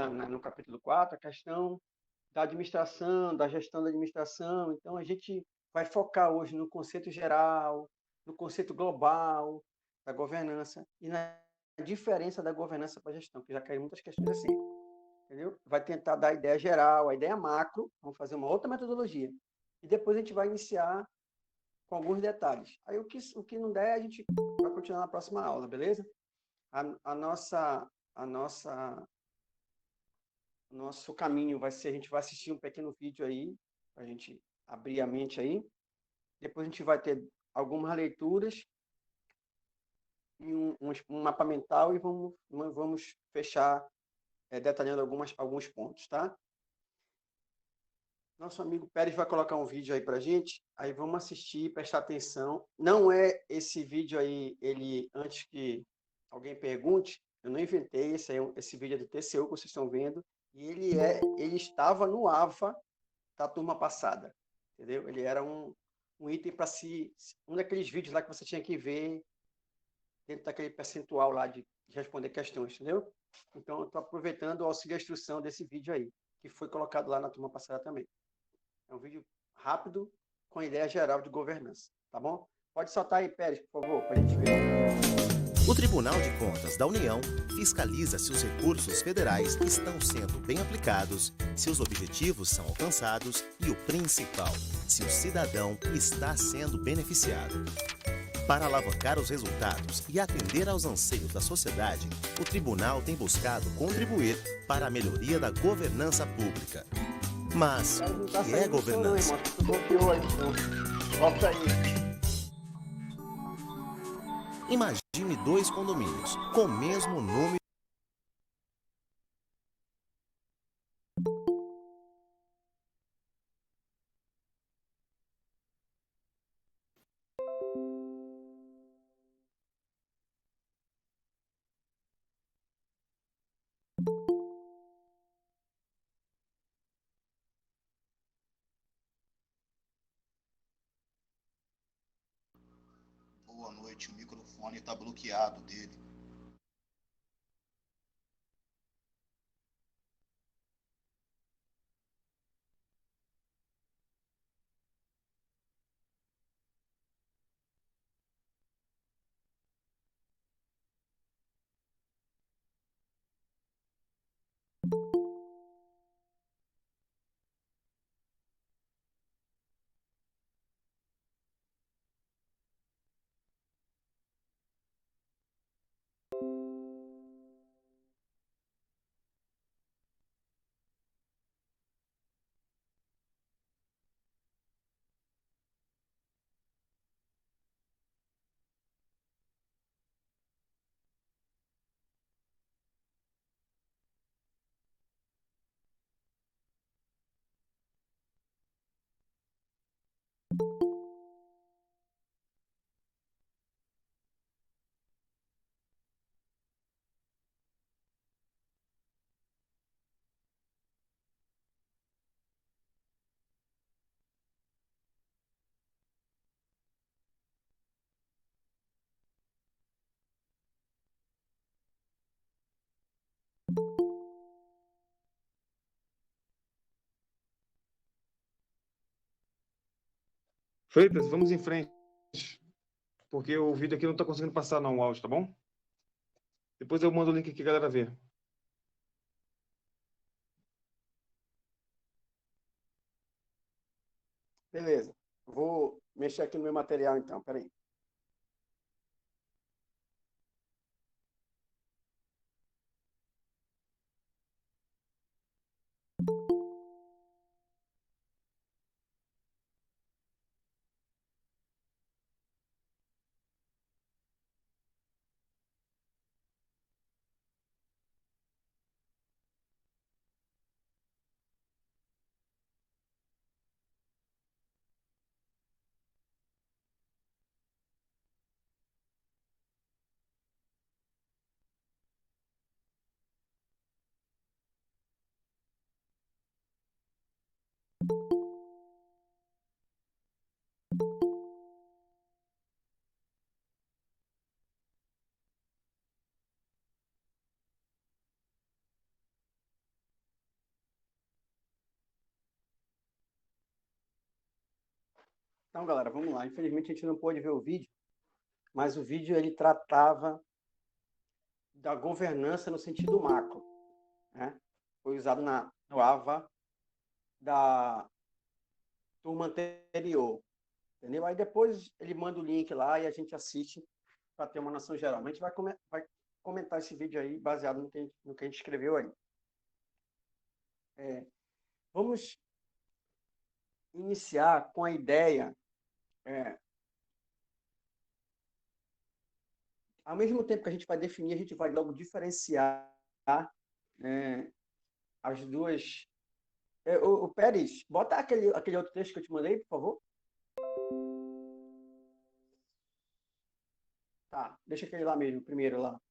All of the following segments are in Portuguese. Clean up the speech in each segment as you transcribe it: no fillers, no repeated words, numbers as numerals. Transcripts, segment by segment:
no capítulo 4 a questão da administração, da gestão da administração. Então, a gente vai focar hoje no conceito geral, no conceito global da governança e na diferença da governança para a gestão, que já caíram muitas questões assim, entendeu? Vai tentar dar a ideia geral, a ideia macro, vamos fazer uma outra metodologia. E depois a gente vai iniciar com alguns detalhes. Aí o que não der, a gente vai continuar na próxima aula, beleza? A nossa nosso caminho vai ser, a gente vai assistir um pequeno vídeo aí, para a gente abrir a mente aí. Depois a gente vai ter algumas leituras e um mapa mental e vamos fechar detalhando alguns pontos, tá? Nosso amigo Pérez vai colocar um vídeo aí para a gente, aí vamos assistir, prestar atenção. Não é esse vídeo aí, ele, antes que alguém pergunte, eu não inventei, esse vídeo é do TCU que vocês estão vendo, e ele estava no AVA da turma passada, entendeu? Ele era um item para um daqueles vídeos lá que você tinha que ver dentro daquele percentual lá de responder questões, entendeu? Então, eu estou aproveitando o auxílio à instrução desse vídeo aí, que foi colocado lá na turma passada também. É um vídeo rápido, com ideia geral de governança, tá bom? Pode soltar aí, Pérez, por favor, para a gente ver. O Tribunal de Contas da União fiscaliza se os recursos federais estão sendo bem aplicados, se os objetivos são alcançados e, o principal, se o cidadão está sendo beneficiado. Para alavancar os resultados e atender aos anseios da sociedade, o Tribunal tem buscado contribuir para a melhoria da governança pública. Mas o que é governança? Volta aí. Imagine dois condomínios com o mesmo número. Boa noite, o microfone está bloqueado dele. Freitas, vamos em frente, porque o vídeo aqui não está conseguindo passar não, o áudio, tá bom? Depois eu mando o link aqui, galera, ver. Beleza. Vou mexer aqui no meu material, então. Peraí. Então, galera, vamos lá. Infelizmente, a gente não pôde ver o vídeo, mas o vídeo ele tratava da governança no sentido macro, né? Foi usado no AVA da turma anterior, entendeu? Aí depois ele manda o link lá e a gente assiste para ter uma noção geral. Mas a gente vai comentar esse vídeo aí baseado no que a gente escreveu aí. Vamos iniciar com a ideia, ao mesmo tempo que a gente vai definir, a gente vai logo diferenciar as duas. O Pérez, bota aquele outro texto que eu te mandei, por favor. Tá, deixa aquele lá mesmo, primeiro lá.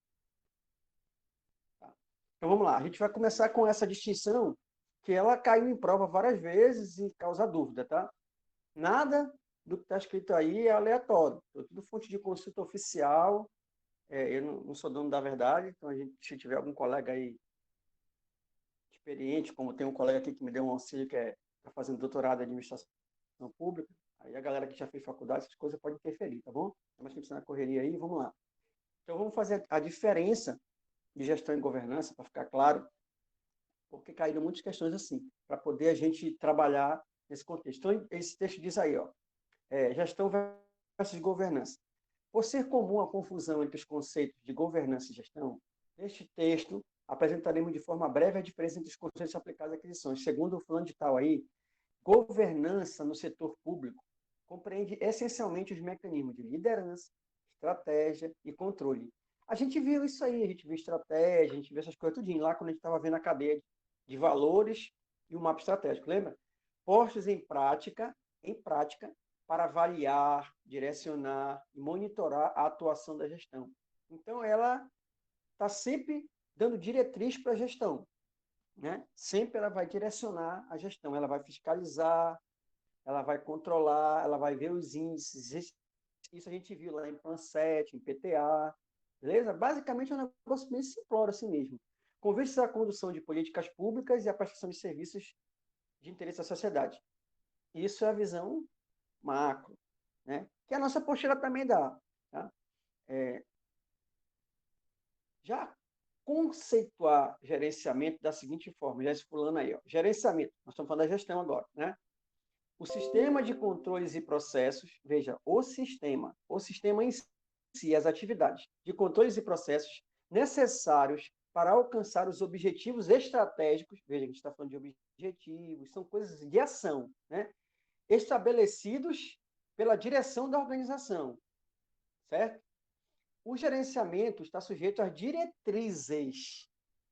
Tá. Então vamos lá, a gente vai começar com essa distinção que ela caiu em prova várias vezes e causa dúvida, tá? Nada do que está escrito aí é aleatório. Tudo fonte de consulta oficial. Eu não sou dono da verdade, então se tiver algum colega aí experiente, como tem um colega aqui que me deu um auxílio que está fazendo doutorado em administração pública, aí a galera que já fez faculdade, essas coisas podem interferir, tá bom? Mas a gente está na correria aí, vamos lá. Então vamos fazer a diferença de gestão e governança, para ficar claro, porque caíram muitas questões assim, para poder a gente trabalhar nesse contexto. Então, esse texto diz aí, ó, gestão versus governança. Por ser comum a confusão entre os conceitos de governança e gestão, neste texto apresentaremos de forma breve a diferença entre os conceitos aplicados a aquisições. Segundo o fulano de tal aí, governança no setor público compreende essencialmente os mecanismos de liderança, estratégia e controle. A gente viu isso aí, a gente viu estratégia, a gente viu essas coisas tudinho lá quando a gente estava vendo a cadeia de valores e o mapa estratégico, lembra? Postos em prática para avaliar, direcionar e monitorar a atuação da gestão. Então, ela está sempre dando diretriz para a gestão, né? Sempre ela vai direcionar a gestão, ela vai fiscalizar, ela vai controlar, ela vai ver os índices. Isso a gente viu lá em Plan 7, em PTA, beleza? Basicamente é um negócio bem simplório assim mesmo. Com vistas à condução de políticas públicas e à prestação de serviços de interesse da sociedade. Isso é a visão macro, né? Que a nossa postura também dá. Tá? Já conceituar gerenciamento da seguinte forma, já esse fulano aí, ó, gerenciamento, nós estamos falando da gestão agora, né? O sistema de controles e processos, veja, o sistema em si, as atividades de controles e processos necessários para alcançar os objetivos estratégicos, veja, a gente está falando de objetivos, são coisas de ação, né? Estabelecidos pela direção da organização, certo? O gerenciamento está sujeito às diretrizes,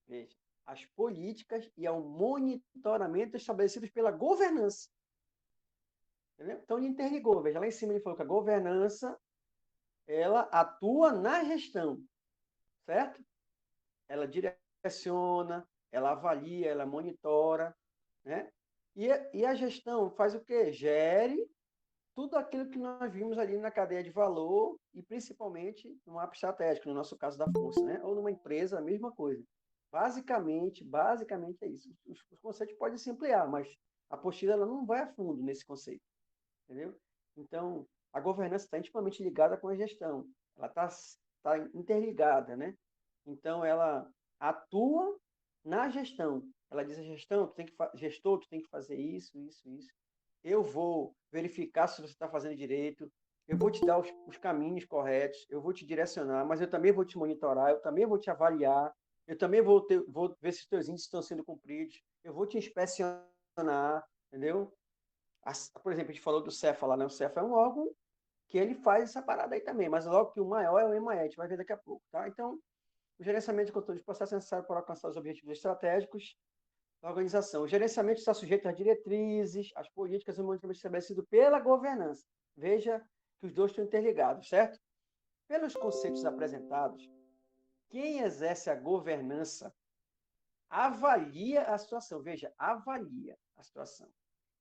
veja, às políticas e ao monitoramento estabelecidos pela governança. Entendeu? Então, ele interligou. Veja, lá em cima ele falou que a governança ela atua na gestão, certo? Ela direciona, ela avalia, ela monitora, né? E a gestão faz o quê? Gere tudo aquilo que nós vimos ali na cadeia de valor e principalmente no mapa estratégico, no nosso caso da força, né? Ou numa empresa, a mesma coisa. Basicamente é isso. Os conceitos podem se ampliar, mas a apostila ela não vai a fundo nesse conceito, entendeu? Então, a governança está intimamente ligada com a gestão. Ela tá interligada, né? Então, ela atua na gestão. Ela diz a gestão, gestor, tu tem que fazer isso. Eu vou verificar se você está fazendo direito, eu vou te dar os caminhos corretos, eu vou te direcionar, mas eu também vou te monitorar, eu também vou te avaliar, eu também vou ver se os teus índices estão sendo cumpridos, eu vou te inspecionar, entendeu? Por exemplo, a gente falou do Cefa lá, né? O Cefa é um órgão que ele faz essa parada aí também, mas logo que o maior é o EMAE, a gente vai ver daqui a pouco, tá? Então, o gerenciamento de controle de processo é necessário para alcançar os objetivos estratégicos da organização. O gerenciamento está sujeito às diretrizes, às políticas e ao monitoramento estabelecido pela governança. Veja que os dois estão interligados, certo? Pelos conceitos apresentados, quem exerce a governança avalia a situação. Veja, avalia a situação.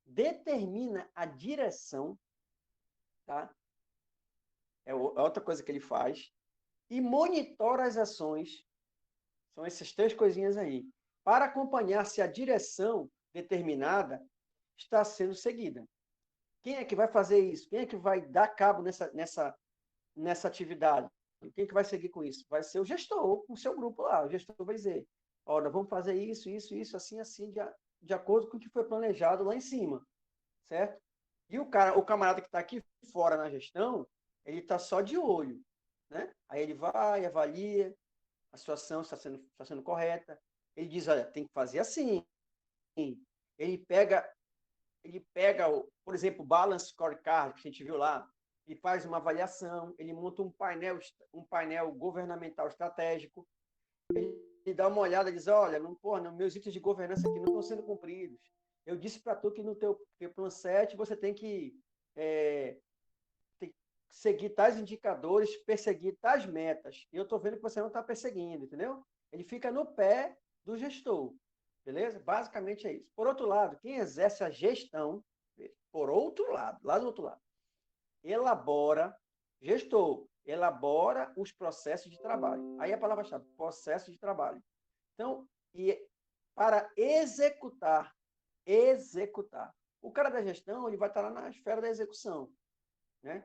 Determina a direção, tá? É outra coisa que ele faz. E monitora as ações. São essas três coisinhas aí. Para acompanhar se a direção determinada está sendo seguida. Quem é que vai fazer isso? Quem é que vai dar cabo nessa atividade? Quem é que vai seguir com isso? Vai ser o gestor, o seu grupo lá. O gestor vai dizer, olha, vamos fazer isso, assim, assim, de acordo com o que foi planejado lá em cima, certo? E o camarada que está aqui fora na gestão, ele está só de olho, né? Aí ele vai, avalia, a situação está sendo correta. Ele diz, olha, tem que fazer assim. Ele pega, por exemplo, o Balance Scorecard, que a gente viu lá, e faz uma avaliação, ele monta um painel governamental estratégico, ele dá uma olhada e diz, olha, não, porra, meus itens de governança aqui não estão sendo cumpridos. Eu disse para tu que no teu Plan 7 você tem que seguir tais indicadores, perseguir tais metas. E eu estou vendo que você não está perseguindo, entendeu? Ele fica no pé do gestor, beleza? Basicamente é isso. Por outro lado, quem exerce a gestão, por outro lado, lá do outro lado, elabora os processos de trabalho. Aí a palavra-chave, processo de trabalho. Então, para executar, o cara da gestão, ele vai estar lá na esfera da execução, né?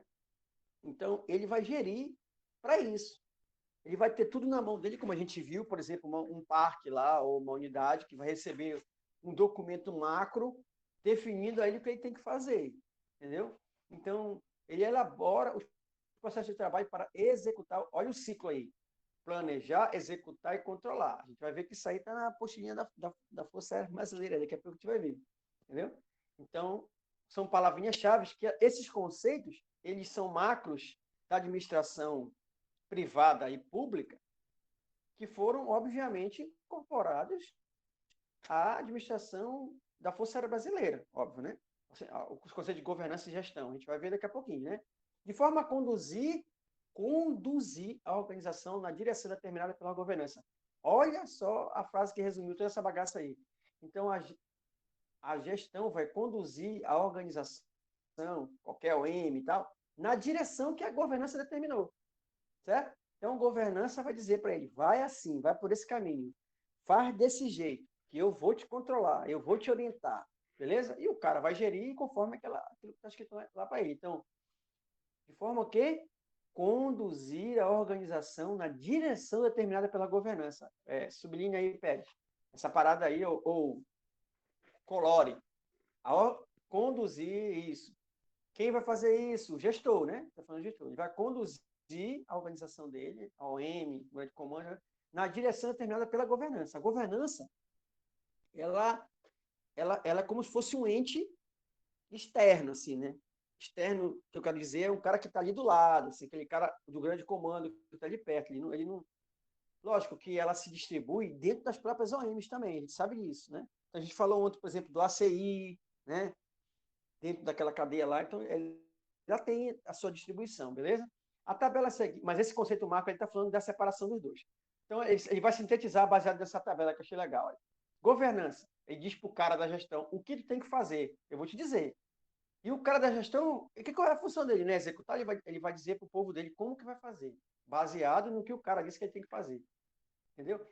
Então, ele vai gerir para isso. Ele vai ter tudo na mão dele, como a gente viu, por exemplo, um parque lá, ou uma unidade que vai receber um documento macro definindo a ele o que ele tem que fazer, entendeu? Então, ele elabora os processos de trabalho para executar. Olha o ciclo aí. Planejar, executar e controlar. A gente vai ver que isso aí está na apostilinha da Força Aérea Brasileira, daqui a pouco a gente vai ver, entendeu? Então, são palavrinhas-chave que esses conceitos, eles são macros da administração privada e pública que foram, obviamente, incorporados à administração da Força Aérea Brasileira, óbvio, né? Os conceitos de governança e gestão, a gente vai ver daqui a pouquinho, né? De forma a conduzir a organização na direção determinada pela governança. Olha só a frase que resumiu toda essa bagaça aí. Então, a gestão vai conduzir a organização, qualquer OM e tal, na direção que a governança determinou, certo? Então, a governança vai dizer para ele, vai assim, vai por esse caminho, faz desse jeito, que eu vou te controlar, eu vou te orientar, beleza? E o cara vai gerir conforme aquilo que está escrito lá para ele. Então, de forma que conduzir a organização na direção determinada pela governança. Sublinha aí, Pérez. Essa parada aí, ou colore. Conduzir isso. Quem vai fazer isso? O gestor, né? Está falando gestor. Ele vai conduzir a organização dele, a OM, o de comando, na direção determinada pela governança. A governança, ela é como se fosse um ente externo, assim, né? Externo, que eu quero dizer, é um cara que está ali do lado, assim, aquele cara do grande comando que está ali perto. Ele não... Lógico que ela se distribui dentro das próprias OMs também, a gente sabe disso, né? Então, a gente falou ontem, por exemplo, do ACI, né? Dentro daquela cadeia lá, então ele já tem a sua distribuição, beleza? A tabela seguinte, mas esse conceito macro, ele está falando da separação dos dois. Então, ele vai sintetizar baseado nessa tabela que eu achei legal. Olha. Governança, ele diz para o cara da gestão o que tu tem que fazer. Eu vou te dizer. E o cara da gestão, qual é a função dele? Né? Executar, ele vai dizer para o povo dele como que vai fazer, baseado no que o cara disse que ele tem que fazer. Entendeu?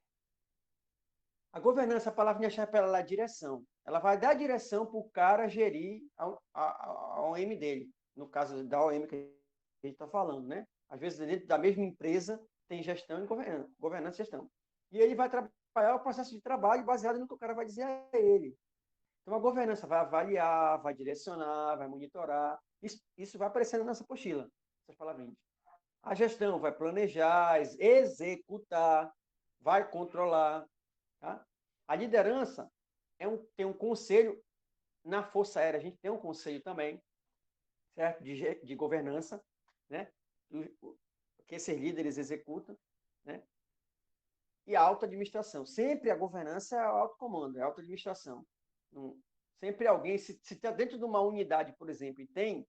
A governança, a palavrinha-chave para ela é direção. Ela vai dar direção para o cara gerir a OM dele. No caso da OM que a gente está falando, né? Às vezes, dentro da mesma empresa, tem gestão e governança e gestão. E ele vai trabalhar o processo de trabalho baseado no que o cara vai dizer a ele. Então, a governança vai avaliar, vai direcionar, vai monitorar. Isso vai aparecendo nessa apostila, essas palavrinhas. A gestão vai planejar, executar, vai controlar. Tá? A liderança tem um conselho na Força Aérea, a gente tem um conselho também, certo? De governança, né? Que esses líderes executam, né? E a alta administração. Sempre a governança é alto comando, é alta administração. Sempre alguém, se está dentro de uma unidade, por exemplo, e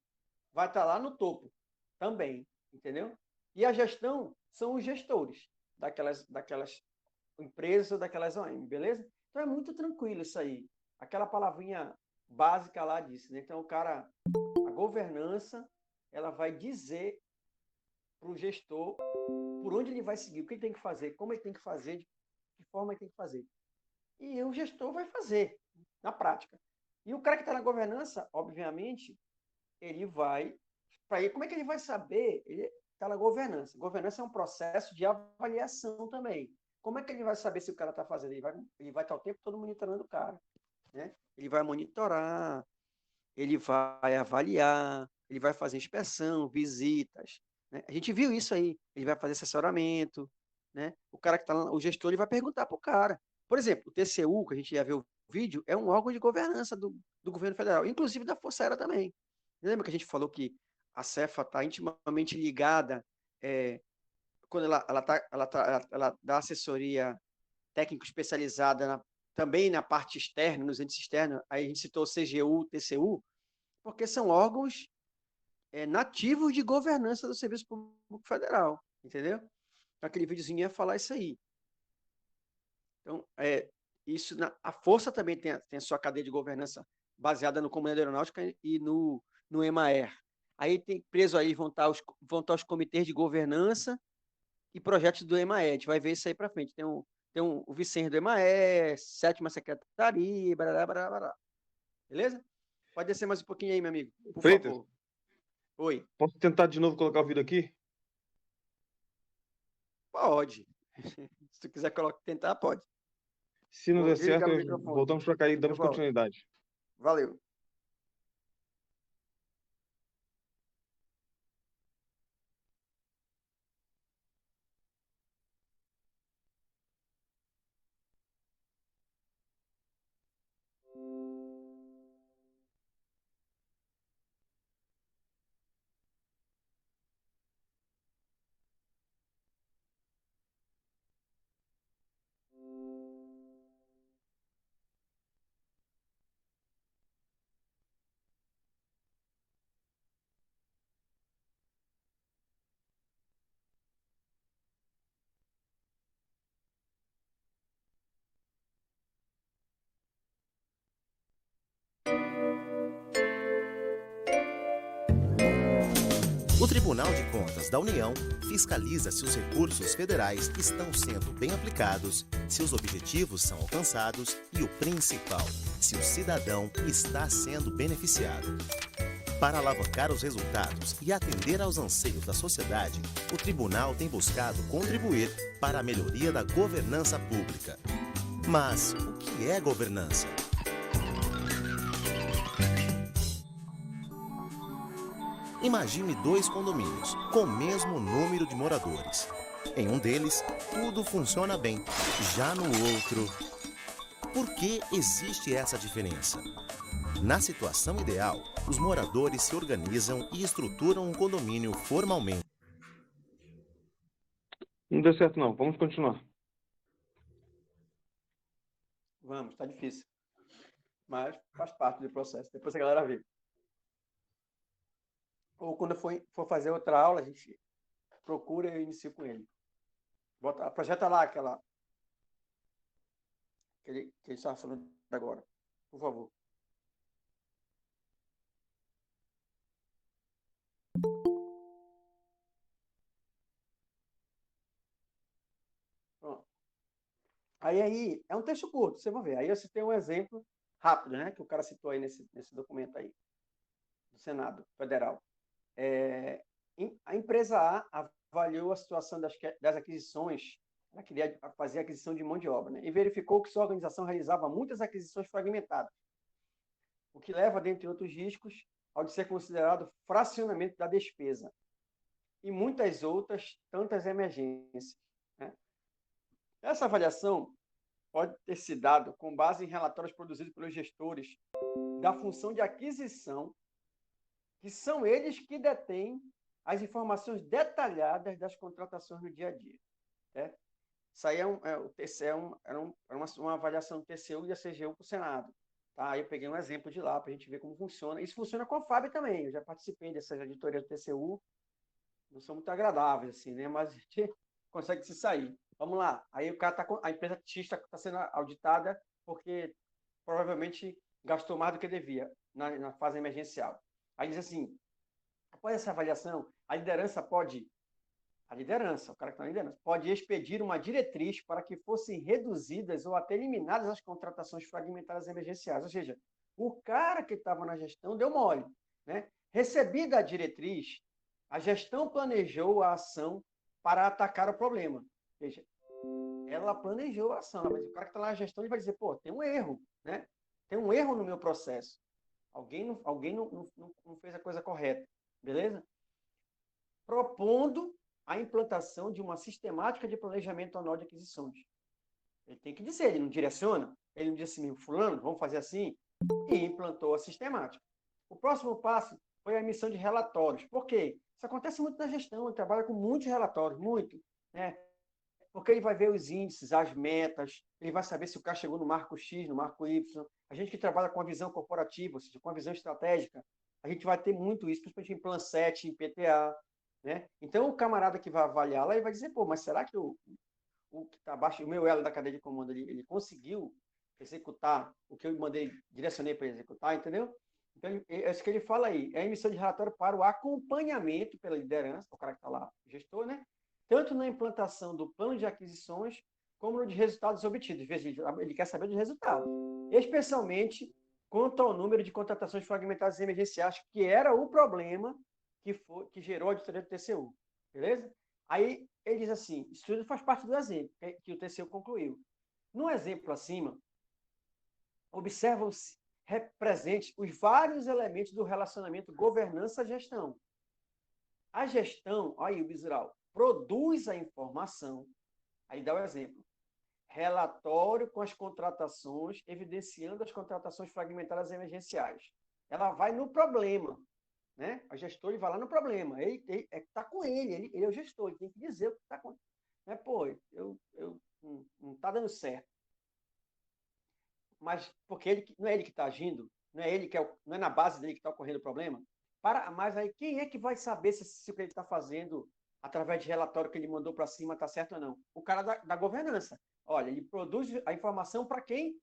vai estar lá no topo também, entendeu? E a gestão são os gestores daquelas empresas ou daquelas OM, beleza? Então é muito tranquilo isso aí. Aquela palavrinha básica lá disso, né? Então a governança, ela vai dizer para o gestor por onde ele vai seguir, o que ele tem que fazer, como ele tem que fazer, de que forma ele tem que fazer. E o gestor vai fazer, na prática. E o cara que está na governança, obviamente, ele vai... Como é que ele vai saber? Ele está na governança. Governança é um processo de avaliação também. Como é que ele vai saber se o cara está fazendo? Ele vai estar o tempo todo monitorando o cara, né? Ele vai monitorar, ele vai avaliar, ele vai fazer inspeção, visitas, né? A gente viu isso aí. Ele vai fazer assessoramento, né? O cara que está lá, o gestor, ele vai perguntar para o cara. Por exemplo, o TCU, que a gente ia ver o vídeo, é um órgão de governança do governo federal, inclusive da Força Aérea também. Lembra que a gente falou que a Cefa está intimamente ligada, quando ela dá assessoria técnico especializada também na parte externa, nos entes externos, aí a gente citou CGU, TCU, porque são órgãos nativos de governança do Serviço Público Federal, entendeu? Então, aquele videozinho ia falar isso aí. Então, a Força também tem a sua cadeia de governança baseada no Comando Aeronáutica e no EMAER. Aí tem preso aí, vão estar os comitês de governança e projetos do EMAER. A gente vai ver isso aí para frente. Tem o Vicente do EMAER, 7ª Secretaria, blá, blá, blá, blá. Beleza? Pode descer mais um pouquinho aí, meu amigo, por Freitas, favor. Oi. posso tentar de novo colocar o vídeo aqui? Pode. Se tu quiser tentar, pode. Se não Vou der desligar certo, o microfone. voltamos para cá e damos volto. continuidade. Valeu. O Tribunal de Contas da União fiscaliza se os recursos federais estão sendo bem aplicados, se os objetivos são alcançados e, o principal, se o cidadão está sendo beneficiado. Para alavancar os resultados e atender aos anseios da sociedade, o tribunal tem buscado contribuir para a melhoria da governança pública. Mas o que é governança? Imagine 2 condomínios com o mesmo número de moradores. Em um deles, tudo funciona bem. Já no outro... Por que existe essa diferença? Na situação ideal, os moradores se organizam e estruturam um condomínio formalmente. Não deu certo não, vamos continuar. Vamos, tá difícil. Mas faz parte do processo. Depois a galera vê. Ou quando for fazer outra aula, a gente procura e eu inicio com ele. Projeta lá que ele estava falando agora. Por favor. Pronto. Aí é um texto curto, vocês vão ver. Aí você tem um exemplo rápido, né? Que o cara citou aí nesse documento aí, do Senado Federal. A empresa A avaliou a situação das aquisições, ela queria fazer aquisição de mão de obra, né? E verificou que sua organização realizava muitas aquisições fragmentadas, o que leva, dentre outros riscos, ao de ser considerado fracionamento da despesa e muitas outras tantas emergências, né? Essa avaliação pode ter sido dada com base em relatórios produzidos pelos gestores da função de aquisição, que são eles que detêm as informações detalhadas das contratações no dia a dia. Certo? Isso aí era uma avaliação do TCU e da CGU para o Senado. Tá? Aí eu peguei um exemplo de lá para a gente ver como funciona. Isso funciona com a FAB também. Eu já participei dessas editorias do TCU. Não são muito agradáveis, assim, né? Mas a gente consegue se sair. Vamos lá. Aí a empresa X está sendo auditada porque provavelmente gastou mais do que devia na fase emergencial. Aí diz assim, após essa avaliação, o cara que está na liderança, pode expedir uma diretriz para que fossem reduzidas ou até eliminadas as contratações fragmentadas emergenciais. Ou seja, o cara que estava na gestão deu mole. né? Recebida a diretriz, a gestão planejou a ação para atacar o problema. Veja, ela planejou a ação, mas o cara que está lá na gestão ele vai dizer, pô, tem um erro, né? Tem um erro no meu processo. Alguém não fez a coisa correta, beleza? Propondo a implantação de uma sistemática de planejamento anual de aquisições. Ele tem que dizer, ele não direciona, ele não diz assim, fulano, vamos fazer assim, e implantou a sistemática. O próximo passo foi a emissão de relatórios. Por quê? Isso acontece muito na gestão, ele trabalha com muitos relatórios, muito, né? Porque ele vai ver os índices, as metas, ele vai saber se o cara chegou no marco X, no marco Y. A gente que trabalha com a visão corporativa, ou seja, com a visão estratégica, a gente vai ter muito isso, principalmente em Plan 7, em PTA, né? Então, o camarada que vai avaliar lá, ele vai dizer, pô, mas será que o que está abaixo, o meu elo da cadeia de comando, ele conseguiu executar o que eu mandei, direcionei para executar, entendeu? Então, é isso que ele fala aí, é a emissão de relatório para o acompanhamento pela liderança, o cara que está lá, o gestor, né? Tanto na implantação do plano de aquisições, como no de resultados obtidos. Ele quer saber dos resultados, especialmente quanto ao número de contratações fragmentadas e emergenciais, que era o problema que gerou a auditoria do TCU. Beleza? Aí ele diz assim, isso tudo faz parte do exemplo que o TCU concluiu. No exemplo acima, observam-se presentes os vários elementos do relacionamento governança-gestão. A gestão, aí o Bisural, produz a informação, aí dá o exemplo, relatório com as contratações, evidenciando as contratações fragmentadas emergenciais. Ela vai no problema, né? O gestor ele vai lá no problema, ele está com ele é o gestor, ele tem que dizer o que está acontecendo. Né? Pô, não está dando certo. Mas porque não é ele que está agindo, não é na base dele que está ocorrendo o problema. Mas aí quem é que vai saber se o que ele está fazendo através de relatório que ele mandou para cima está certo ou não? O cara da governança. Olha, ele produz a informação para quem?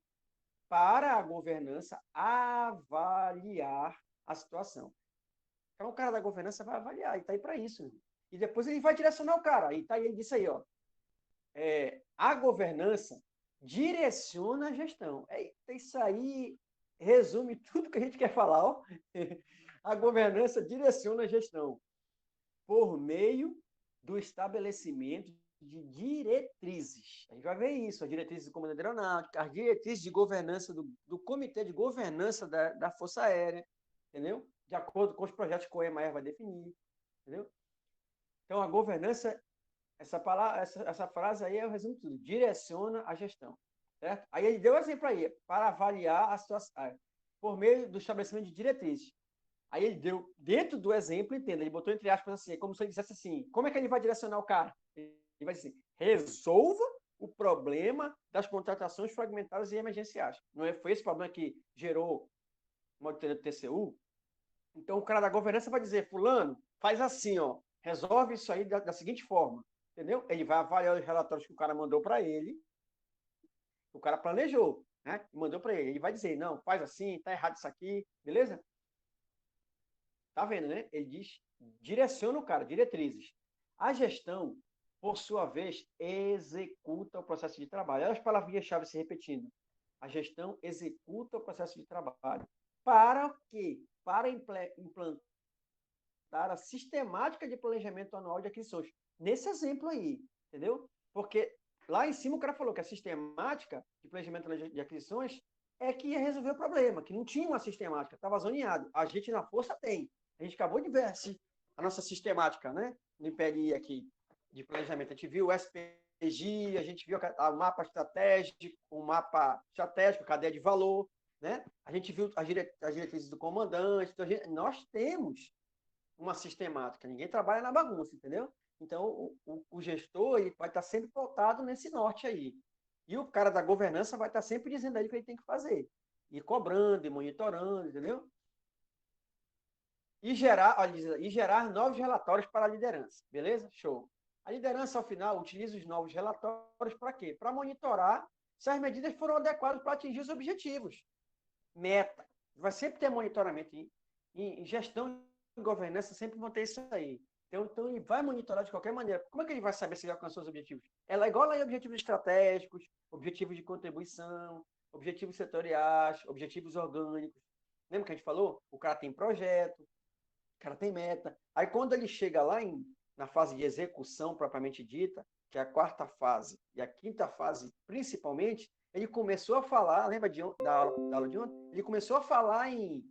Para a governança avaliar a situação. Então, o cara da governança vai avaliar, e está aí para isso. E depois ele vai direcionar o cara. E está aí, ele disse aí, ó. A governança direciona a gestão. Isso aí resume tudo que a gente quer falar, ó. A governança direciona a gestão por meio do estabelecimento de diretrizes. A gente vai ver isso, as diretrizes do Comando Aeronáutico, as diretrizes de governança do Comitê de Governança da Força Aérea, entendeu? De acordo com os projetos que o EMAER vai definir, entendeu? Então, a governança, essa frase aí é o resumo de tudo, direciona a gestão, certo? Aí ele deu exemplo aí, para avaliar a situação, por meio do estabelecimento de diretrizes. Aí ele deu, dentro do exemplo, entenda, ele botou entre aspas assim, como se ele dissesse assim, como é que ele vai direcionar o cara? Ele vai dizer, resolva o problema das contratações fragmentadas e emergenciais. Foi esse problema que gerou uma auditoria do TCU? Então, o cara da governança vai dizer, fulano, faz assim, ó, resolve isso aí da seguinte forma, entendeu? Ele vai avaliar os relatórios que o cara mandou para ele, o cara planejou, né? E mandou para ele. Ele vai dizer, não, faz assim, tá errado isso aqui, beleza? Tá vendo, né? Ele diz, direciona o cara, diretrizes. A gestão, por sua vez, executa o processo de trabalho. Olha as palavrinhas-chave se repetindo. A gestão executa o processo de trabalho. Para o quê? Para implantar a sistemática de planejamento anual de aquisições. Nesse exemplo aí, entendeu? Porque lá em cima o cara falou que a sistemática de planejamento de aquisições é que ia resolver o problema, que não tinha uma sistemática, estava zoneado. A gente na força tem. A gente acabou de ver a nossa sistemática, né? No IPLI aqui, de planejamento. A gente viu o SPG, a gente viu o mapa estratégico, cadeia de valor, né? A gente viu as diretrizes do comandante. Então, nós temos uma sistemática. Ninguém trabalha na bagunça, entendeu? Então, o gestor ele vai estar sempre pautado nesse norte aí. E o cara da governança vai estar sempre dizendo aí o que ele tem que fazer. E cobrando, e monitorando, entendeu? E gerar novos relatórios para a liderança. Beleza? Show. A liderança, ao final, utiliza os novos relatórios para quê? Para monitorar se as medidas foram adequadas para atingir os objetivos. Meta. Vai sempre ter monitoramento. Em gestão e governança sempre vão ter isso aí. Então, ele vai monitorar de qualquer maneira. Como é que ele vai saber se ele alcançou os objetivos? Ela é igual a objetivos estratégicos, objetivos de contribuição, objetivos setoriais, objetivos orgânicos. Lembra que a gente falou? O cara tem projeto, o cara tem meta. Aí quando ele chega lá na fase de execução propriamente dita, que é a quarta fase e a quinta fase principalmente, ele começou a falar, lembra da aula de ontem? Ele começou a falar em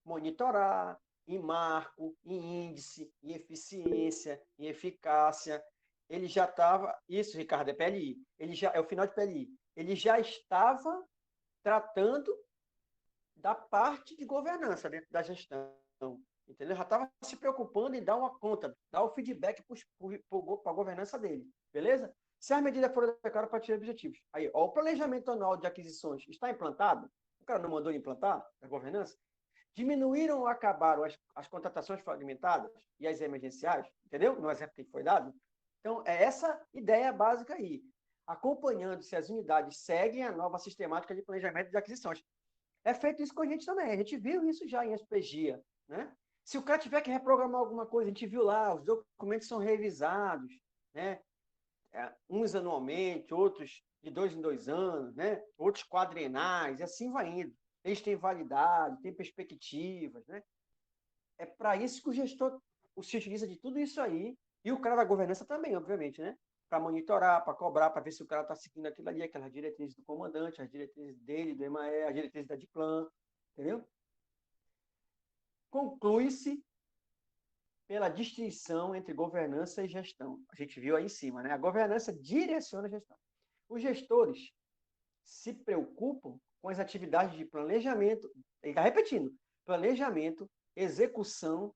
monitorar, em marco, em índice, em eficiência, em eficácia. Ele já estava, isso, Ricardo, é PLI, ele já, é o final de PLI, ele já estava tratando da parte de governança dentro da gestão, entendeu? Já estava se preocupando em dar uma conta, dar o feedback para a governança dele, beleza? Se as medidas forem adequadas para atingir objetivos. Aí, ó, o planejamento anual de aquisições está implantado? O cara não mandou implantar a governança? Diminuíram ou acabaram as contratações fragmentadas e as emergenciais? Entendeu? No exemplo que foi dado. Então, é essa ideia básica aí. Acompanhando se as unidades seguem a nova sistemática de planejamento de aquisições. É feito isso com a gente também. A gente viu isso já em SPGIA, né? Se o cara tiver que reprogramar alguma coisa, a gente viu lá, os documentos são revisados, né? Uns anualmente, outros de 2 em 2 anos, né? Outros quadrenais, e assim vai indo. Eles têm validade, têm perspectivas, né? É para isso que o gestor se utiliza de tudo isso aí, e o cara da governança também, obviamente, né? Para monitorar, para cobrar, para ver se o cara está seguindo aquilo ali, aquelas diretrizes do comandante, as diretrizes dele, do EMAE, as diretrizes da DIPLAN, entendeu? Conclui-se pela distinção entre governança e gestão. A gente viu aí em cima, né? A governança direciona a gestão. Os gestores se preocupam com as atividades de planejamento, ele está repetindo, planejamento, execução